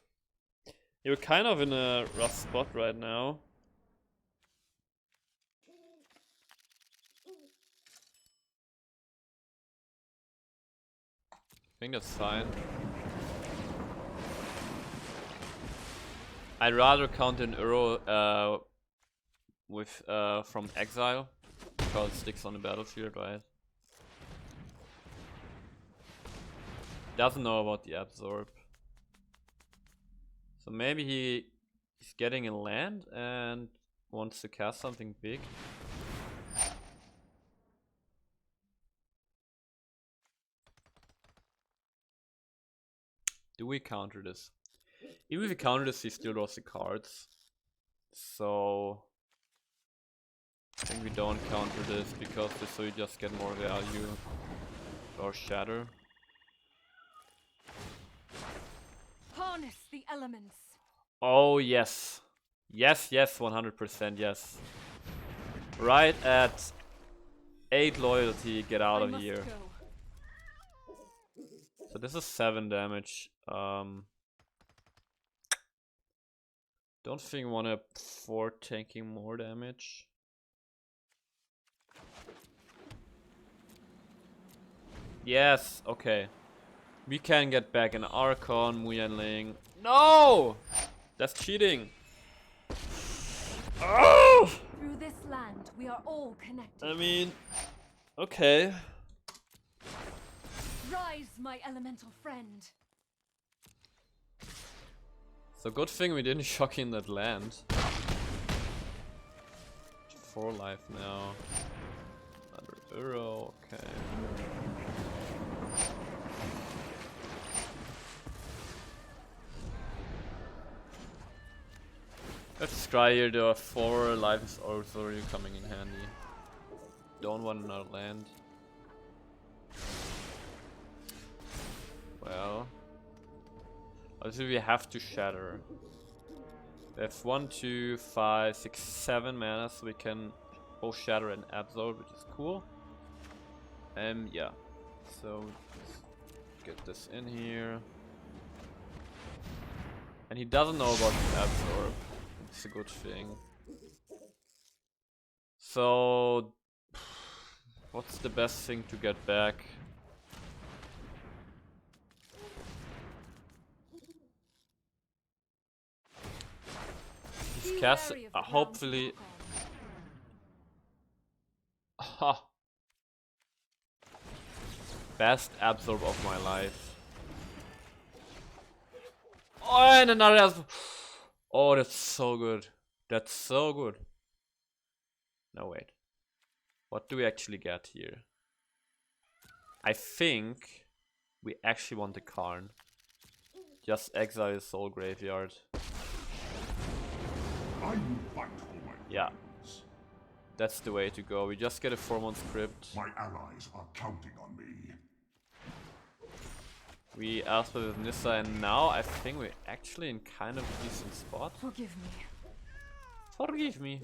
You're kind of in a rough spot right now. I think that's fine. I'd rather count an arrow with from exile because it sticks on the battlefield, right? Doesn't know about the absorb. So maybe he's getting a land and wants to cast something big. Do we counter this? Even if we counter this, he still draws the cards. So I think we don't counter this because this so you just get more value or shatter. Harness the elements. Oh yes. Yes, 100% yes. Right at 8 loyalty, get out of here. Go. So this is 7 damage. Don't think I want to afford taking more damage. Yes, okay. We can get back an Archon, Mu Yanling. No! That's cheating. Oh! Through this land, we are all connected. I mean, okay. Rise, my elemental friend. So good thing we didn't shock in that land. 4 life now. Another arrow, okay. Let's try here, the 4 life is also coming in handy. Don't want another land. Well, obviously we have to shatter. We have 1, 2, 5, 6, 7 mana, so we can both shatter and absorb, which is cool. Yeah. So let's get this in here. And he doesn't know about the absorb. It's a good thing. So what's the best thing to get back? He's cast hopefully. Ha! Best absorb of my life. Oh, and another absorb. Oh, that's so good. That's so good. No, wait. What do we actually get here? I think we actually want the Karn. Just exile his soul graveyard. I will fight for my Yeah. friends. That's the way to go. We just get a 4-month Crypt. My allies are counting on me. We Elspeth with Nissa, and now I think we're actually in kind of a decent spot. Forgive me. Forgive me.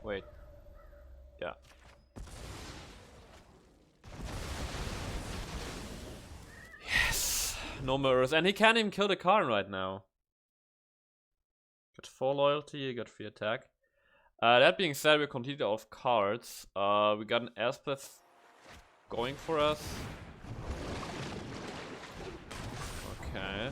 Wait. Yeah. Yes! No mirrors. And he can't even kill the Karn right now. Got 4 loyalty, got 3 attack. That being said, we're completely out of cards. We got an Elspeth going for us. Okay.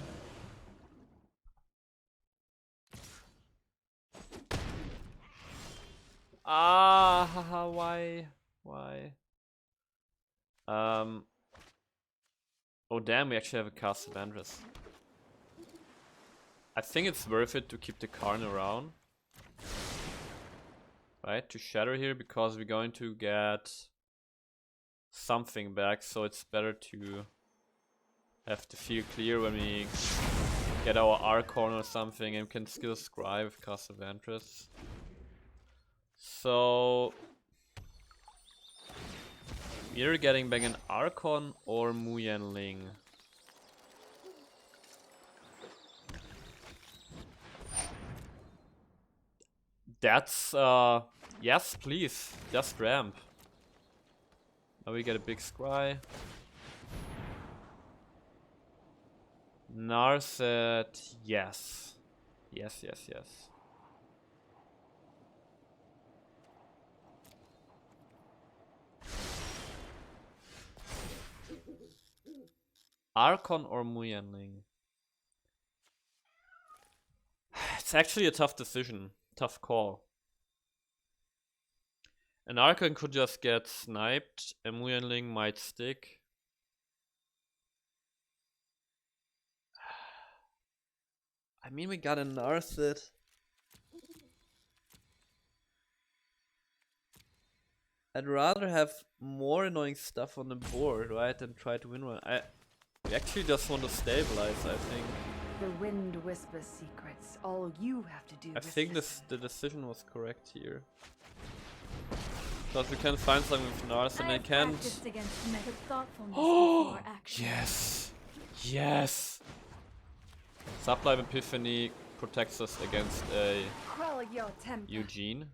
Ah, haha, why? Why? Oh damn, we actually have a Castle Vantress. I think it's worth it to keep the Karn around. Right, to shatter here, because we're going to get something back, so it's better to have the field clear when we get our Archon or something, and can skill Scribe with Castle Vantress. So we're getting back an Archon or Mu Yanling. That's yes, please, just ramp. Now we get a big scry. Narset, yes. Yes, yes, yes. Archon or Mu Yanling? It's actually a tough decision. Tough call. An Archon could just get sniped, a Mu Yanling might stick. I mean, we got a Narset. I'd rather have more annoying stuff on the board, right, than try to win one. We actually just want to stabilize, I think. The wind whispers secrets. All you have to do I is think the decision was correct here. Because we can find something with Nars and I can't. Oh yes! Yes! Sublime Epiphany protects us against a Eugene.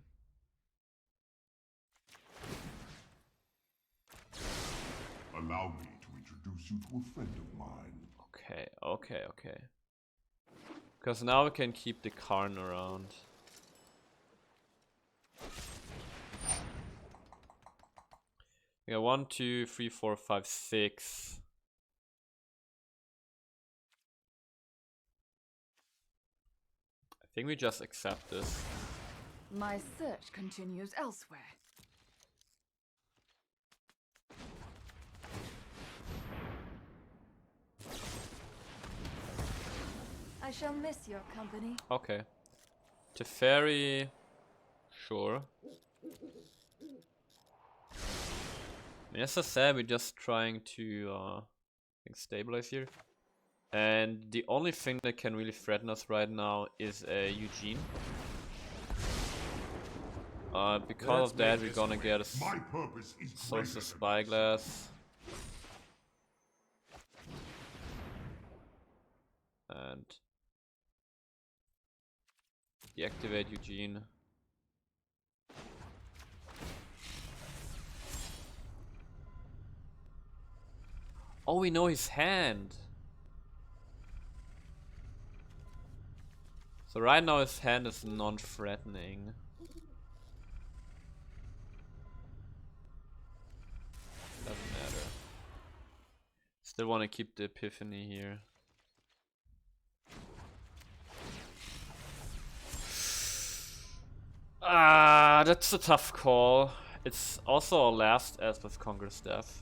Allow me to introduce you to a friend of mine. Okay, okay, okay. Because now we can keep the Karn around. We got 1, 2, 3, 4, 5, 6. I think we just accept this. My search continues elsewhere. I shall miss your company. Okay. Teferi, sure. As I said, we're just trying to stabilize here. And the only thing that can really threaten us right now is a Eugene. Because of that, we're gonna get a Sorcerous Spyglass. And deactivate Eugene. Oh, we know his hand. So right now his hand is non-threatening. Doesn't matter. Still want to keep the Epiphany here. Ah, that's a tough call. It's also our last Elspeth Conquers death.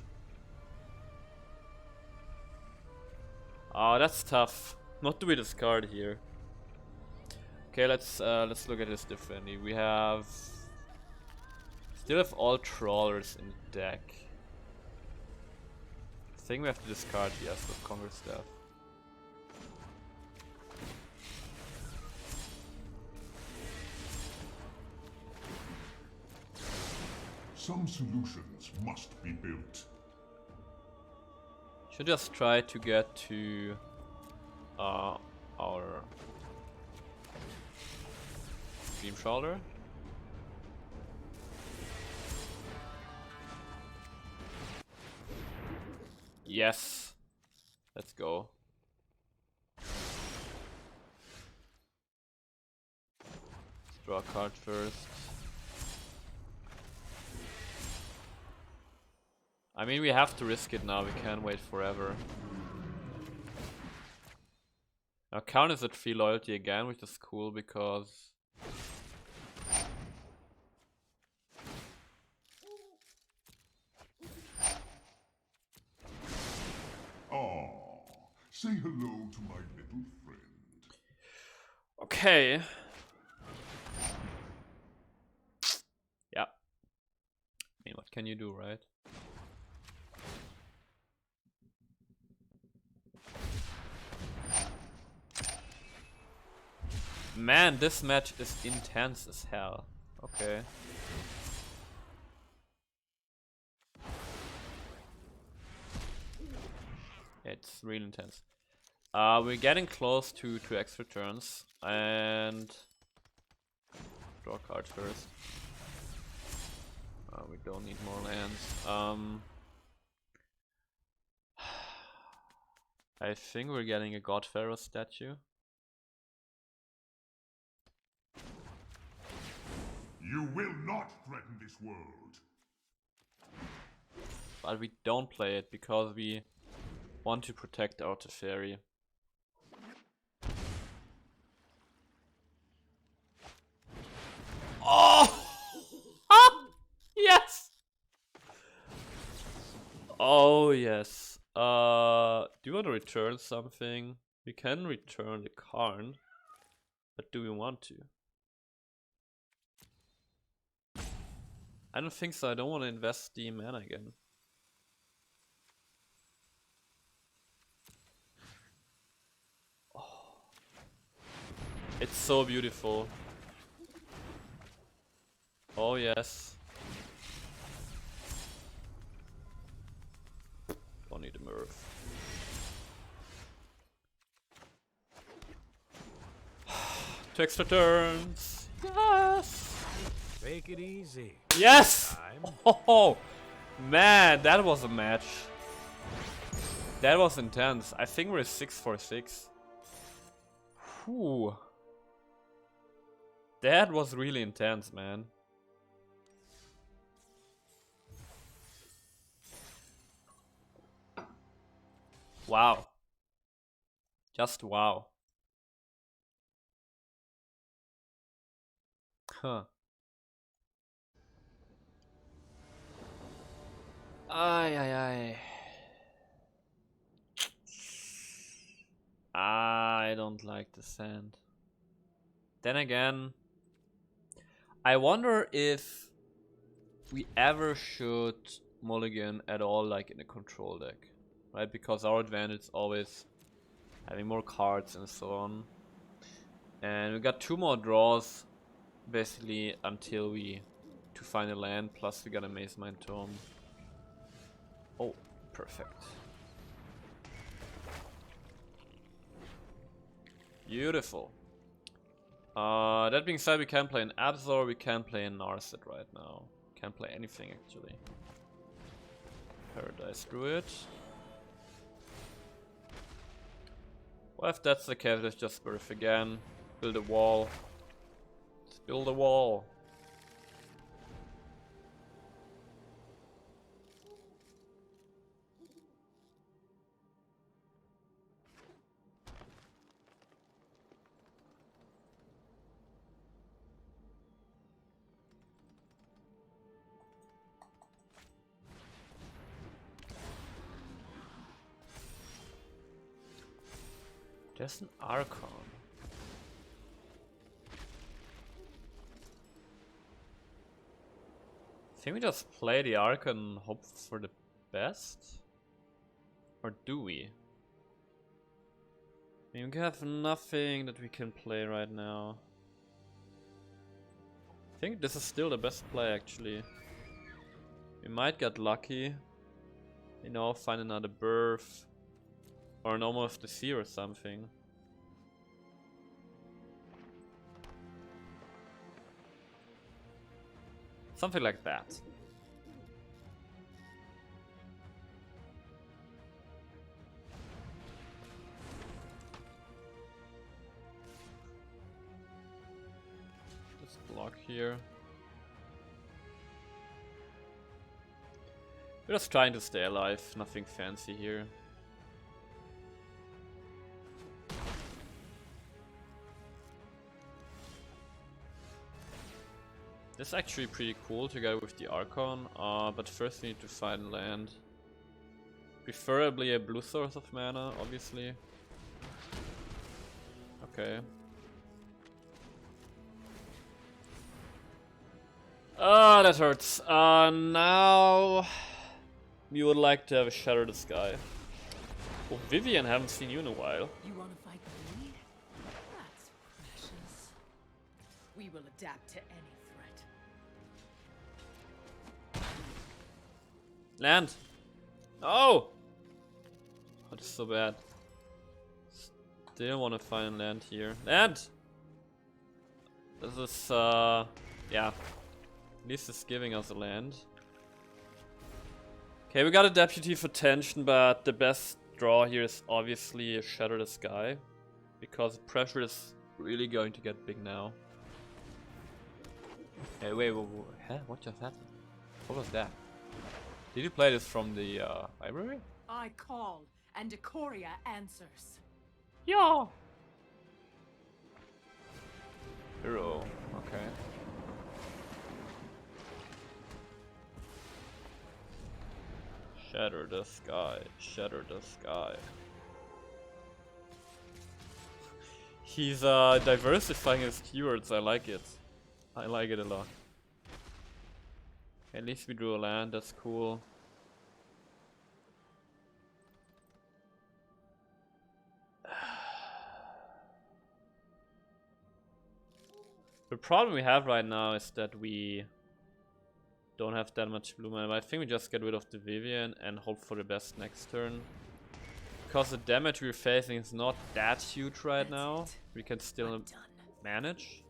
Oh, that's tough. Not do we discard here. Okay, let's look at this differently. We still have all trawlers in the deck. think we have to discard the Elspeth Conquer Staff. Some solutions must be built. Should just try to get to our Dream Trawler. Yes, let's go. Let's draw a card first. I mean, we have to risk it now, we can't wait forever. Now Karn is at free loyalty again, which is cool because Say hello to my little friend. okay. Yeah. I mean, what can you do, right? Man, this match is intense as hell. Okay. It's really intense. We're getting close to 2 extra turns, and draw a card first. We don't need more lands. I think we're getting a God Pharaoh statue. You will not threaten this world. But we don't play it because we want to protect our Teferi. Oh! Ah! Yes! Oh yes. Do you want to return something? We can return the Karn, but do we want to? I don't think so. I don't want to invest the mana again. Oh. It's so beautiful. Oh yes. Don't need a Murph. 2 extra turns. Yes. Take it easy. Yes. Time. Oh man, that was a match. That was intense. I think we're 6-4-6. Whew. That was really intense, man. Wow. Just wow. Huh. Ay, ay, ay. I don't like the sand. Then again, I wonder if we ever should mulligan at all, like in a control deck, right? Because our advantage is always having more cards and so on. And we got 2 more draws, basically, until we to find a land. Plus, we got a Mazemind Tome. Oh, perfect. Beautiful. That being said, we can't play an Absor, we can't play an Narset right now. Can't play anything actually. Paradise Druid. Well, if that's the case, let's just Birth again. Build a wall. Let's build a wall. There's an Archon. I think we just play the Archon and hope for the best. Or do we? I mean, we have nothing that we can play right now. I think this is still the best play actually. We might get lucky. You know, find another Birth. Or an Omen of the Sea or something. Something like that. Just block here. We're just trying to stay alive, nothing fancy here. This is actually pretty cool to go with the Archon, but first we need to find land. Preferably a blue source of mana, obviously. Okay. Ah, that hurts. Now we would like to have a Shatter the Sky. Oh, Vivian, haven't seen you in a while. You want to fight me? That's precious. We will adapt to any threat. Land! No! Oh, this is so bad. Still want to find land here. Land! This is, yeah. At least it's giving us a land. Okay, we got a Deputy of Detention, but the best draw here is obviously a Shatter the Sky. Because the pressure is really going to get big now. Hey, wait, huh? What just happened? What was that? Did you play this from the library? I call, and Ikoria answers. Yeah. Hero. Okay. Shatter the Sky. Shatter the Sky. He's diversifying his keywords. I like it. I like it a lot. At least we drew a land, that's cool. The problem we have right now is that we don't have that much blue mana, but I think we just get rid of the Vivian and hope for the best next turn. Because the damage we're facing is not that huge right now. We can still manage.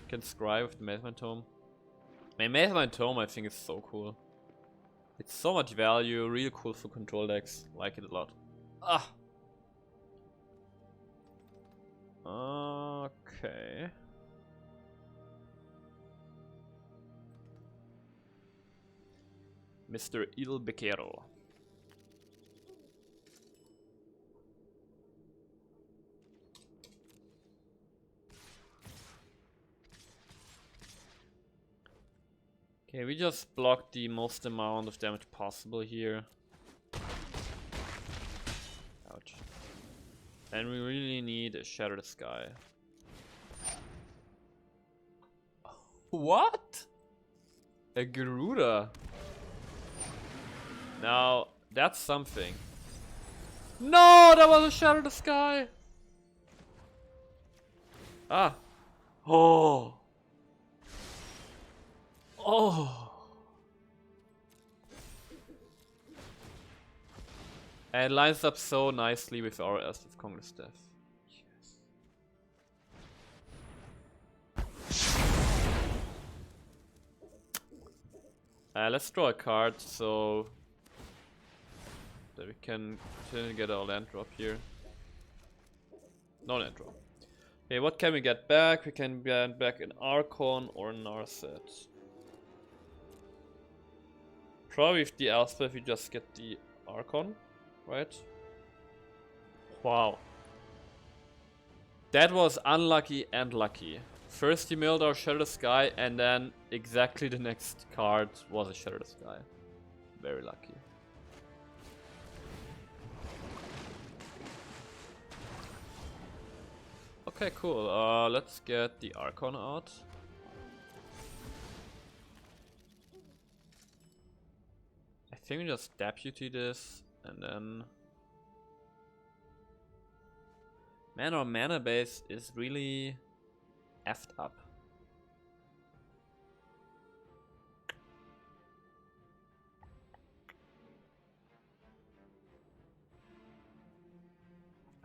We can scry with the Mazemind Tome. My Mazemind Tome I think is so cool. It's so much value, really cool for control decks. Like it a lot. Ah. Okay. Mr. Il Becerro. Okay, we just blocked the most amount of damage possible here. Ouch. And we really need a Shatter the Sky. What? A Garuda? Now, that's something. No, that was a Shatter the Sky! Ah. Oh. Oh. And it lines up so nicely with our Elspeth Congress death. Yes. Let's draw a card so that we can continue to get our land drop here. No land drop. Okay, what can we get back? We can get back an Archon or a Narset. Probably with the Elspeth we just get the Archon, right? Wow. That was unlucky and lucky. First he milled our Shatter the Sky and then exactly the next card was a Shatter the Sky. Very lucky. Okay, cool. Let's get the Archon out. I think we just Deputy this and then Man, our mana base is really effed up.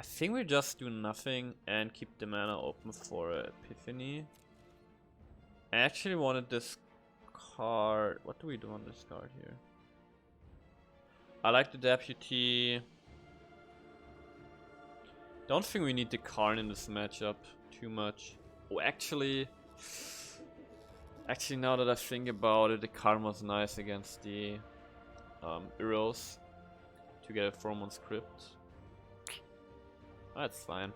I think we just do nothing and keep the mana open for Epiphany. I actually wanted this card. What do we do on this card here? I like the Deputy. Don't think we need the Karn in this matchup too much. Oh, actually, now that I think about it, the Karn was nice against the Heroes to get a 4-month Crypt. That's fine.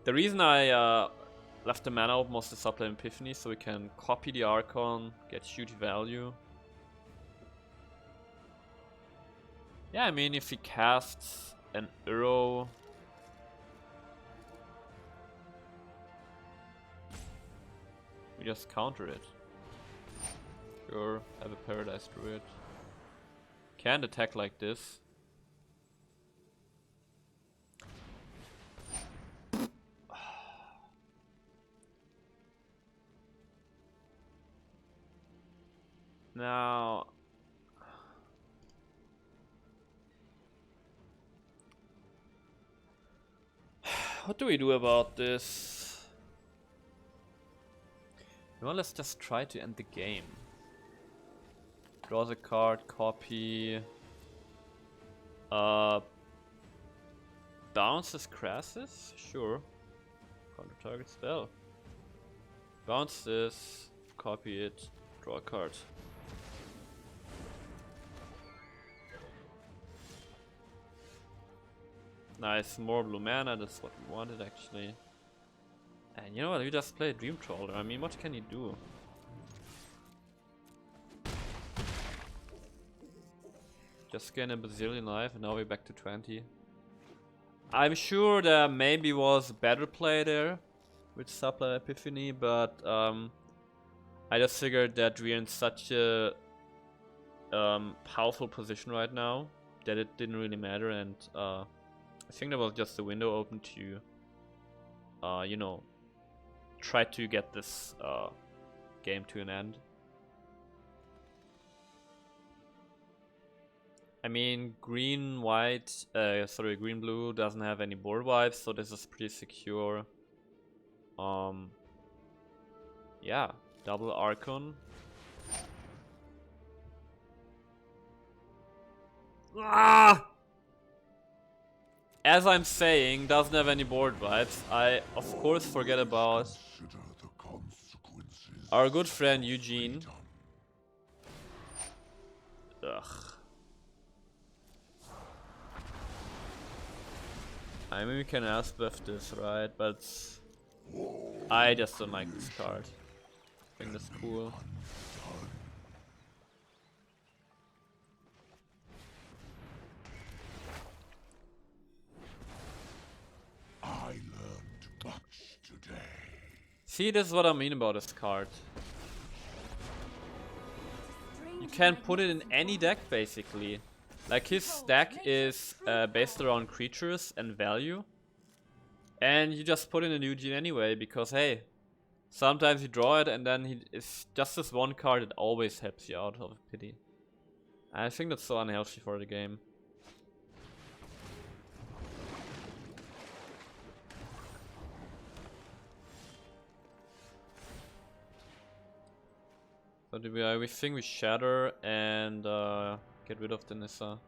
The reason I left the mana open was the Sublime Epiphany, so we can copy the Archon, get huge value. Yeah, I mean, if he casts an arrow, we just counter it. Sure, have a Paradise Druid. Can't attack like this. Now, what do we do about this? Well, let's just try to end the game. Draws a card, copy. Bounces Crassus? Sure. Counter target spell. Bounce this, copy it, draw a card. Nice, more blue mana, that's what we wanted actually. And you know what, we just played Dream Trawler, I mean, what can you do? Just gain a bazillion life and now we're back to 20. I'm sure there maybe was better play there with Sublime Epiphany, but I just figured that we're in such a powerful position right now that it didn't really matter, and I think there was just a window open to, you know, try to get this game to an end. I mean, green blue doesn't have any board wipes, so this is pretty secure. Yeah, double Archon. Ah! As I'm saying, doesn't have any board wipes. I of course forget about our good friend Eugene. Ugh. I mean, we can Elspeth this, right? But I just don't like this card. I think that's cool. I learned much today. See, this is what I mean about this card. You can put it in any deck, basically. Like, his deck is based around creatures and value. And you just put in a Eugene anyway, because hey, sometimes you draw it and then it's just this one card that always helps you out of pity. I think that's so unhealthy for the game. So we think we shatter and get rid of the Nissa.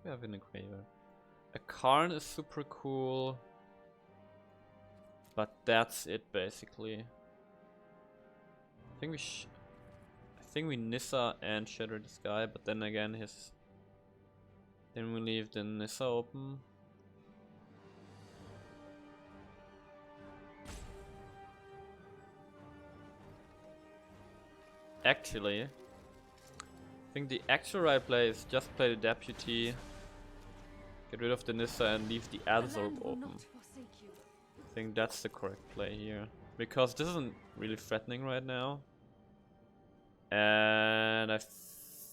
We have in a graveyard. A Karn is super cool, but that's it basically. I think we Nissa and Shatter the Sky, but then again then we leave the Nissa open. Actually, I think the actual right play is just play the Deputy, get rid of the Nissa and leave the Absorb open. I think that's the correct play here, because this isn't really threatening right now. And I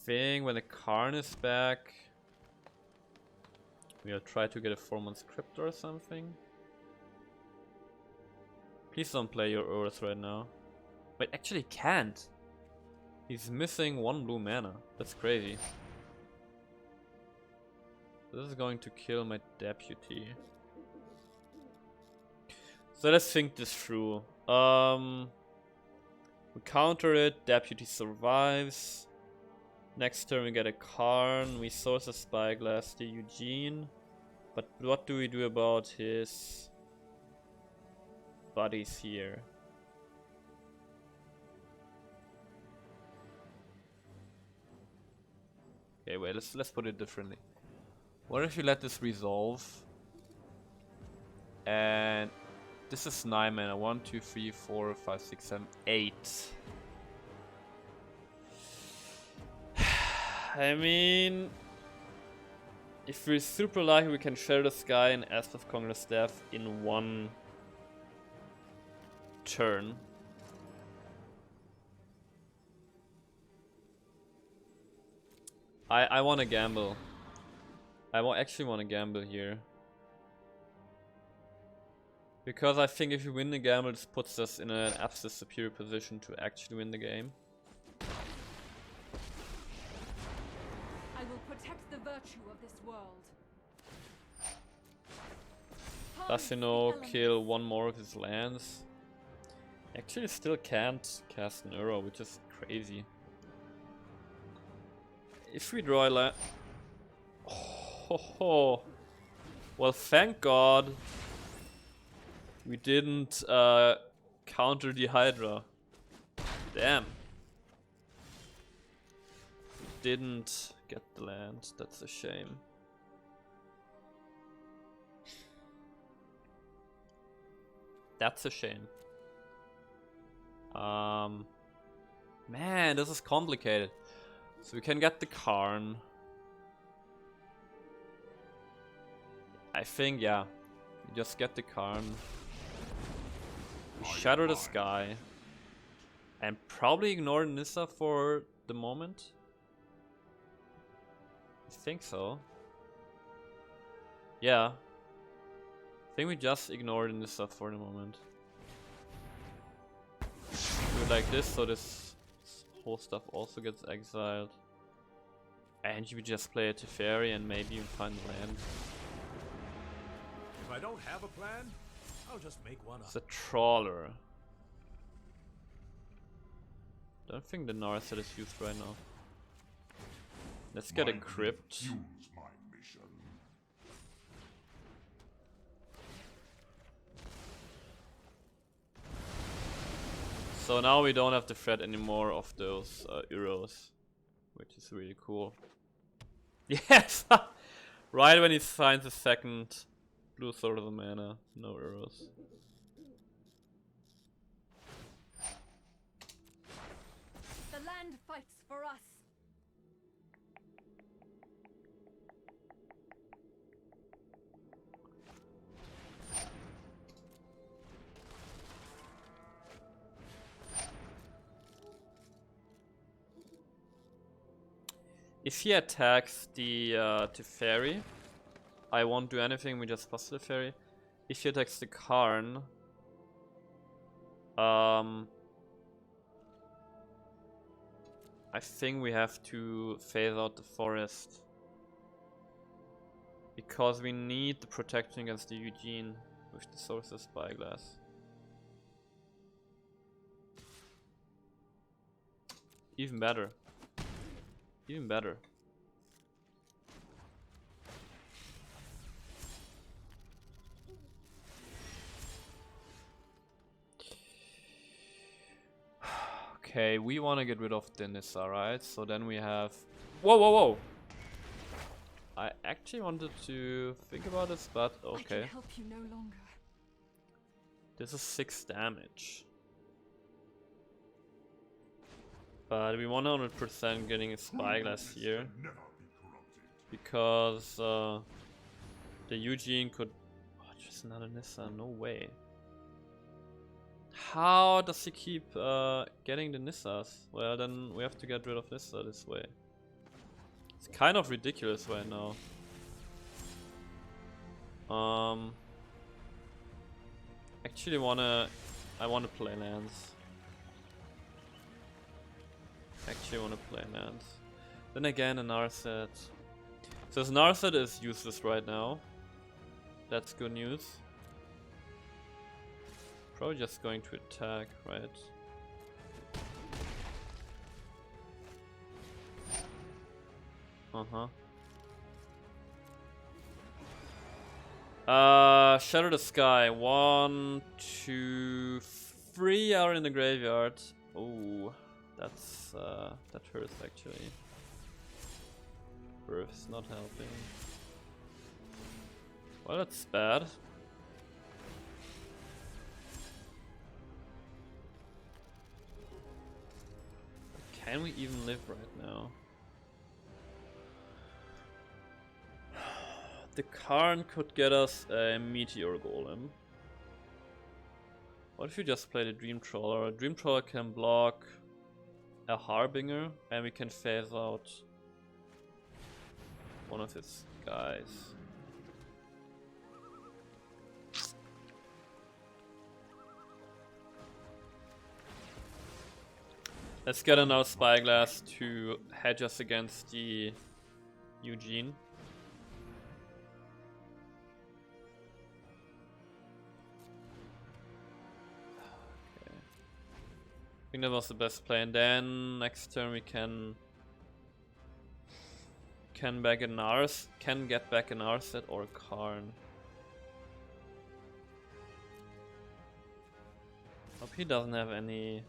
think when the Karn is back, We'll try to get a 4-month Crypt or something. Please don't play your Earth right now. Wait, actually can't. He's missing 1 blue mana. That's crazy. This is going to kill my Deputy. So let's think this through. We counter it, Deputy survives. Next turn we get a Karn, we Sorcerous Spyglass the Eugene. But what do we do about his buddies here? Okay, wait, let's put it differently. What if you let this resolve? And this is 9 mana. 1, 2, 3, 4, 5, 6, 7, 8. I mean, if we're super lucky, we can Shatter the Sky and Elspeth Conqueror's Death in 1 turn. I want to gamble. Actually want to gamble here. Because I think if you win the gamble, this puts us in an absolute superior position to actually win the game. I will protect the virtue of this world. Does he know kill 1 more of his lands? Actually still can't cast an arrow, which is crazy. If we draw a land... Oh, well, thank God we didn't counter the Hydra. Damn. We didn't get the land. That's a shame. That's a shame. Man, this is complicated. So we can get the Karn. I think, yeah. We just get the Karn. We Shatter the Sky. And probably ignore Nissa for the moment. I think so. Yeah. I think we just ignore Nissa for the moment. Do it like this, so this whole stuff also gets exiled. And you just play a Teferi and maybe you find the land. If I don't have a plan, I'll just make one up. It's a Trawler. Don't think the Narset is used right now. Let's get a Crypt. Fuels my mission. So now we don't have to threat anymore of those arrows, which is really cool. Yes! Right when he finds a second blue sword of the mana, no arrows. The land fights for us. If he attacks the Teferi, I won't do anything, we just pass the Teferi. If he attacks the Karn, I think we have to phase out the forest. Because we need the protection against the Eugene with the Sorcerous Spyglass. Even better. Even better. Okay, we want to get rid of the Nissa, right? So then we have... Whoa, whoa, whoa! I actually wanted to think about this, but I okay. can help you no longer. This is 6 damage. But we 100% getting a Spyglass here. Never be corrupted. Because the Eugene could... Oh, just another Nissa, no way. How does he keep getting the Nissas? Well, then we have to get rid of Nissa this way. It's kind of ridiculous right now. Actually I wanna play lands. Actually wanna play lands. Then again a Narset. So this Narset is useless right now. That's good news. Probably just going to attack, right? Shatter the Sky. 1, 2, 3 are in the graveyard. Oh, that's that hurts actually. Birth's not helping. Well, that's bad. Can we even live right now? The Karn could get us a Meteor Golem. What if you just play the Dream Trawler? A Dream Trawler can block a Harbinger and we can phase out one of his guys. Let's get another Spyglass to hedge us against the Eugene. Okay. I think that was the best play, and then next turn we can get back an Narset or Karn. Hope he doesn't have any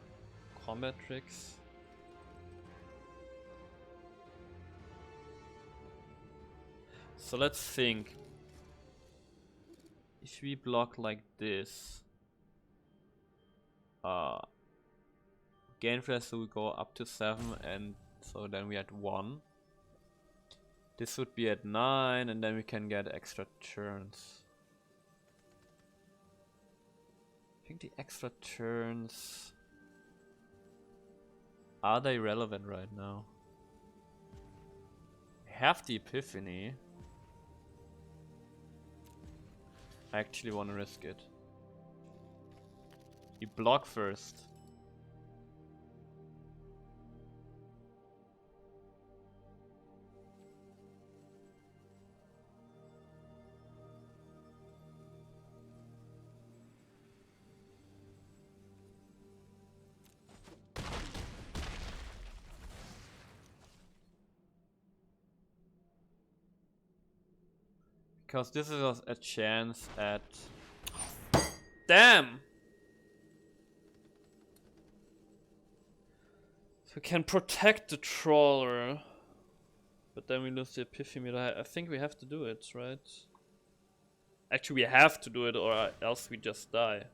combat tricks. So let's think. If we block like this, gain press will go up to 7, and so then we had 1. This would be at 9, and then we can get extra turns. I think the extra turns, are they relevant right now? I have the Epiphany. I actually want to risk it. You block first. Because this is a chance at... Damn! So we can protect the Trawler. But then we lose the Epiphany. I think we have to do it, right? Actually, we have to do it, or else we just die.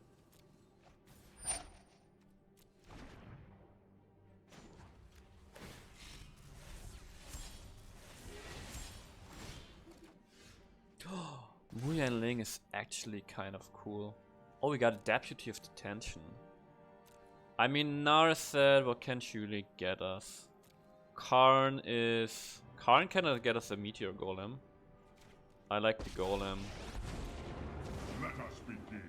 Mu Yanling is actually kind of cool. Oh, we got a Deputy of Detention. I mean, Narset, what can she really get us? Karn cannot get us a Meteor Golem. I like the Golem. Let us begin.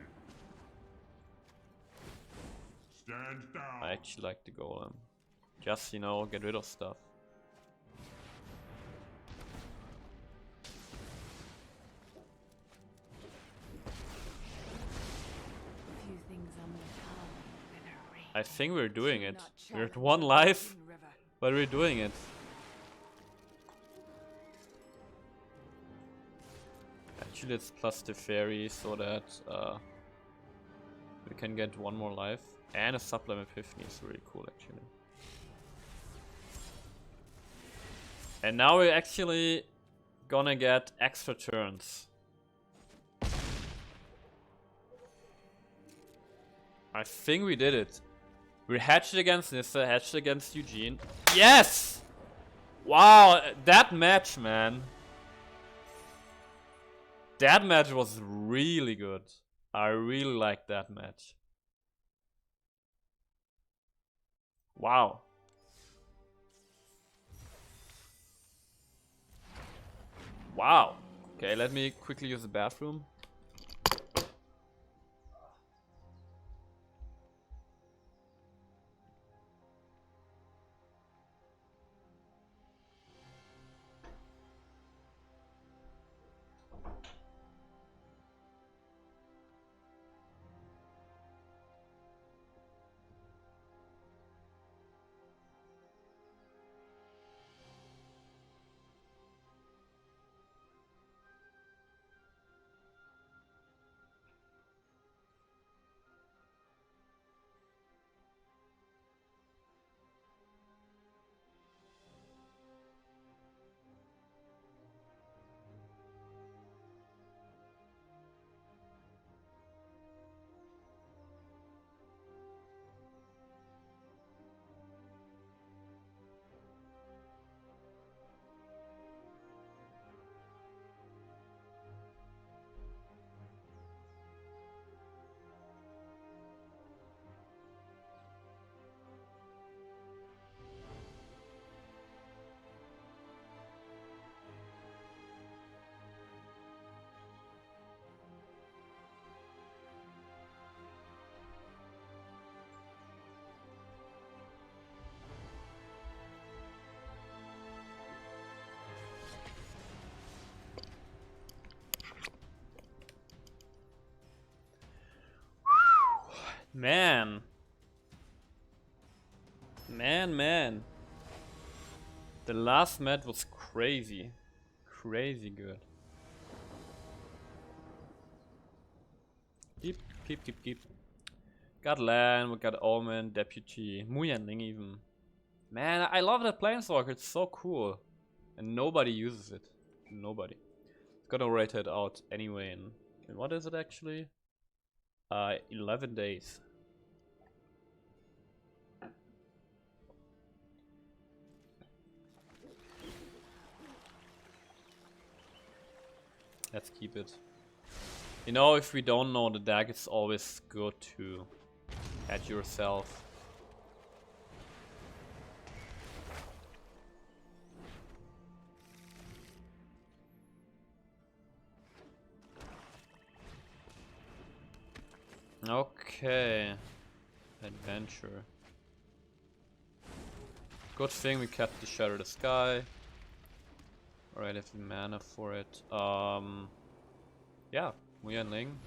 Stand down. I actually like the Golem. Just, you know, get rid of stuff. I think we're doing it. We're at 1 life, but we're doing it. Actually, it's plus Teferi so that we can get 1 more life. And a Sublime Epiphany is really cool, actually. And now we're actually gonna get extra turns. I think we did it. We hatched against Nissa, hatched against Eugene. Yes! Wow, that match, man. That match was really good. I really liked that match. Wow. Wow. Okay, let me quickly use the bathroom. Man. Man. The last mat was crazy. Crazy good. Keep. Got land, we got Omen, Deputy, Mu Yanling even. Man, I love that Planeswalker, it's so cool. And nobody uses it. Nobody. It's gonna rotate out anyway in what is it actually? 11 days. Let's keep it. You know, if we don't know the deck, it's always good to add yourself. Okay. Adventure. Good thing we kept the Shatter the Sky. Alright, have the mana for it. Yeah, Mu Yanling.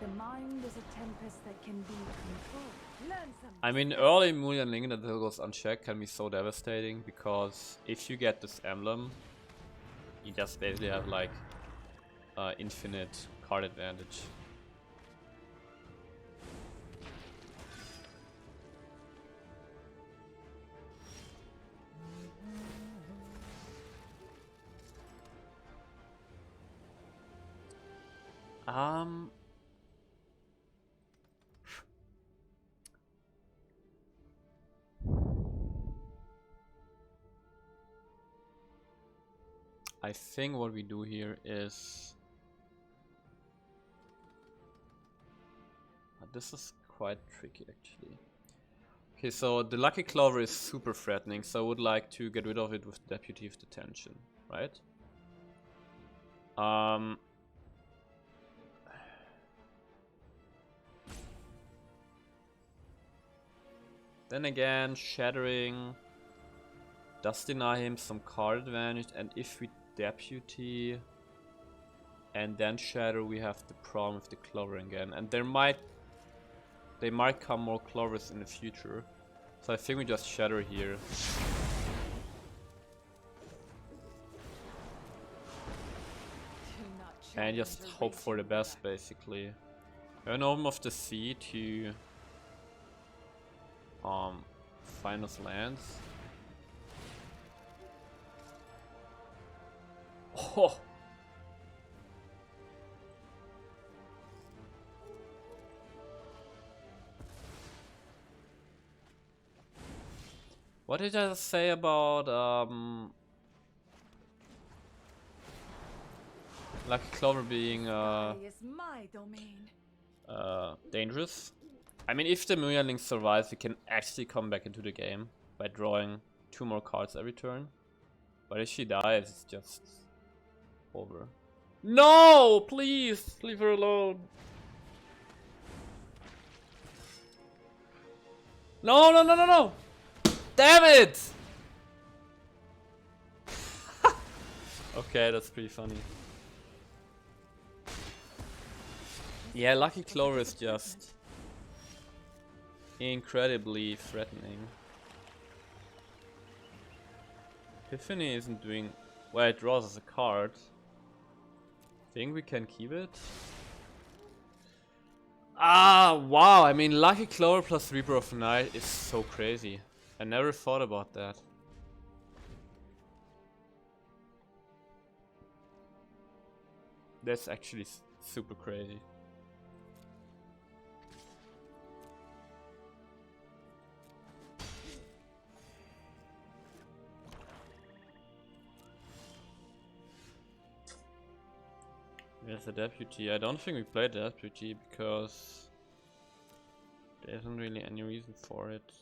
The mind is a tempest that can be controlled. Learn some. I mean, early Mu Yanling that goes unchecked can be so devastating because if you get this emblem, you just basically have like infinite card advantage. I think what we do here is this is quite tricky actually. Okay, so the Lucky Clover is super threatening, so I would like to get rid of it with Deputy of Detention, right? Then again, Shattering does deny him some card advantage, and if we Deputy and then Shatter, we have the problem with the Clover again, and they might come more Clovers in the future. So I think we just Shatter here. And just hope for the best, basically. An Omen of the Sea to find us lands. Oh! What did I say about Lucky Clover being dangerous? I mean, if the Mu Yanling survives, we can actually come back into the game by drawing 2 more cards every turn. But if she dies, it's just over. No! Please! Leave her alone. No, no, no, no, no! Damn it! Okay, that's pretty funny. Yeah, Lucky Clover is just incredibly threatening. Epiphany isn't doing... Well, it draws us a card. Think we can keep it? Ah, wow, I mean, Lucky Clover plus Reaper of Night is so crazy. I never thought about that. That's actually super crazy. There's a Deputy. I don't think we played the Deputy because there isn't really any reason for it.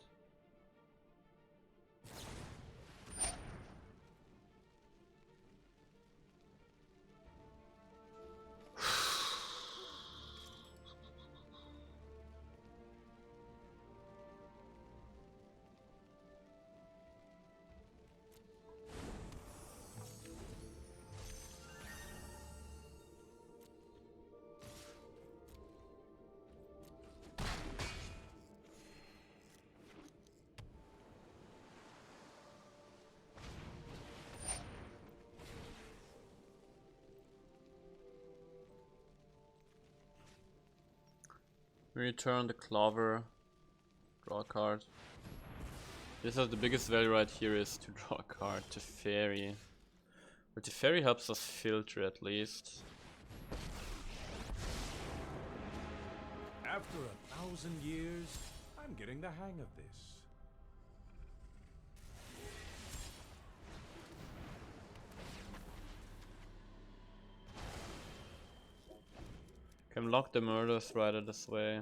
Return the Clover, draw a card. This is the biggest value right here is to draw a card, Teferi. But Teferi helps us filter at least. After 1,000 years, I'm getting the hang of this. Can lock the Murderous Rider this way.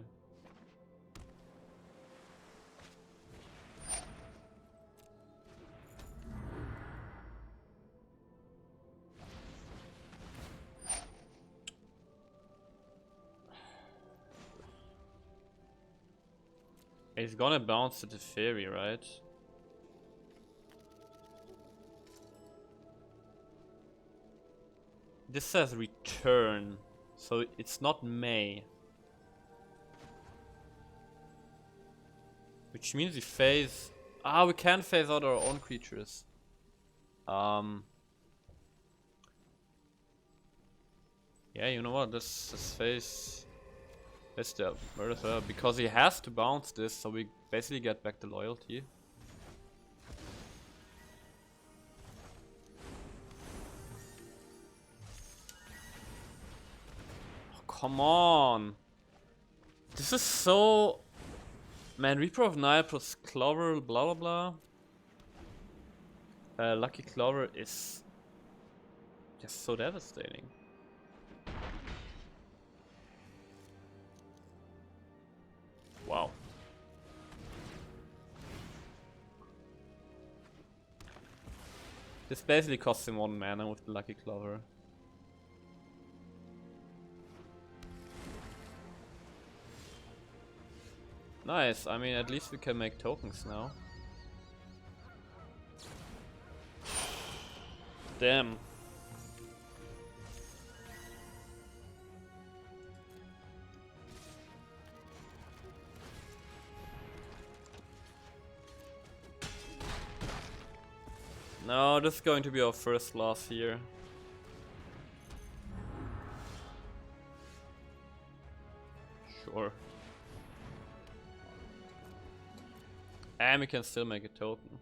He's gonna bounce to the Teferi, right? This says return. So it's not May. Which means we phase... Ah, we can phase out our own creatures. Yeah, you know what? Let's phase... Let's do Murder, because he has to bounce this, so we basically get back the loyalty. Come on! This is so... Man, Reaper of Night plus Clover, blah blah blah. Lucky Clover is just so devastating. Wow. This basically costs him 1 mana with the Lucky Clover. Nice, I mean at least we can make tokens now. Damn. No, this is going to be our first loss here. Sure. And we can still make a token.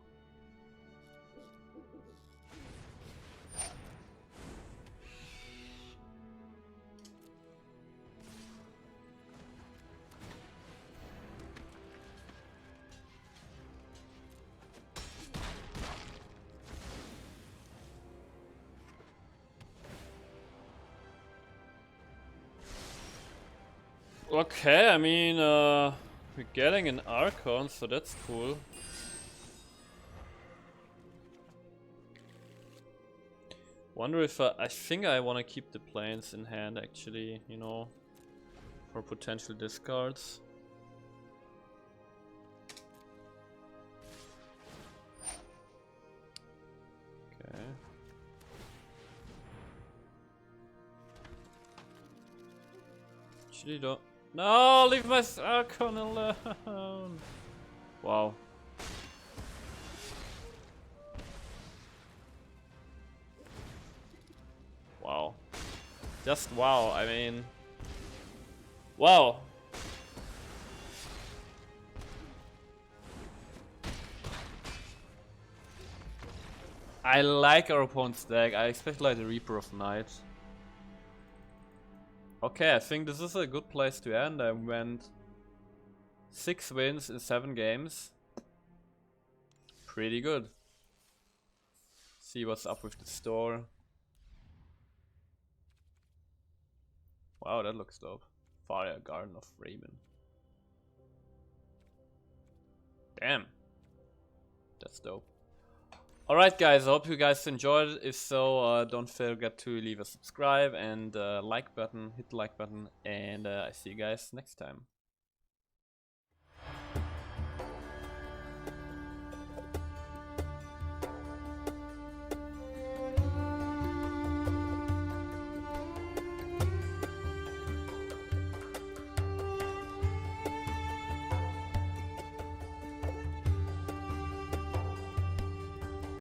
Okay, I mean, we're getting an Archon, so that's cool. Wonder if I think I want to keep the planes in hand actually, you know, for potential discards. Okay. Actually don't. No, leave my Archon alone. Wow. Wow. Just wow, I mean. Wow. I like our opponent's deck. I expect like the Reaper of Night. Okay, I think this is a good place to end. I went 6 wins in 7 games. Pretty good. See what's up with the store. Wow, that looks dope. Fire Garden of Raven. Damn. That's dope. Alright guys, I hope you guys enjoyed it. If so, don't forget to leave a subscribe and like button, hit the like button, and I see you guys next time.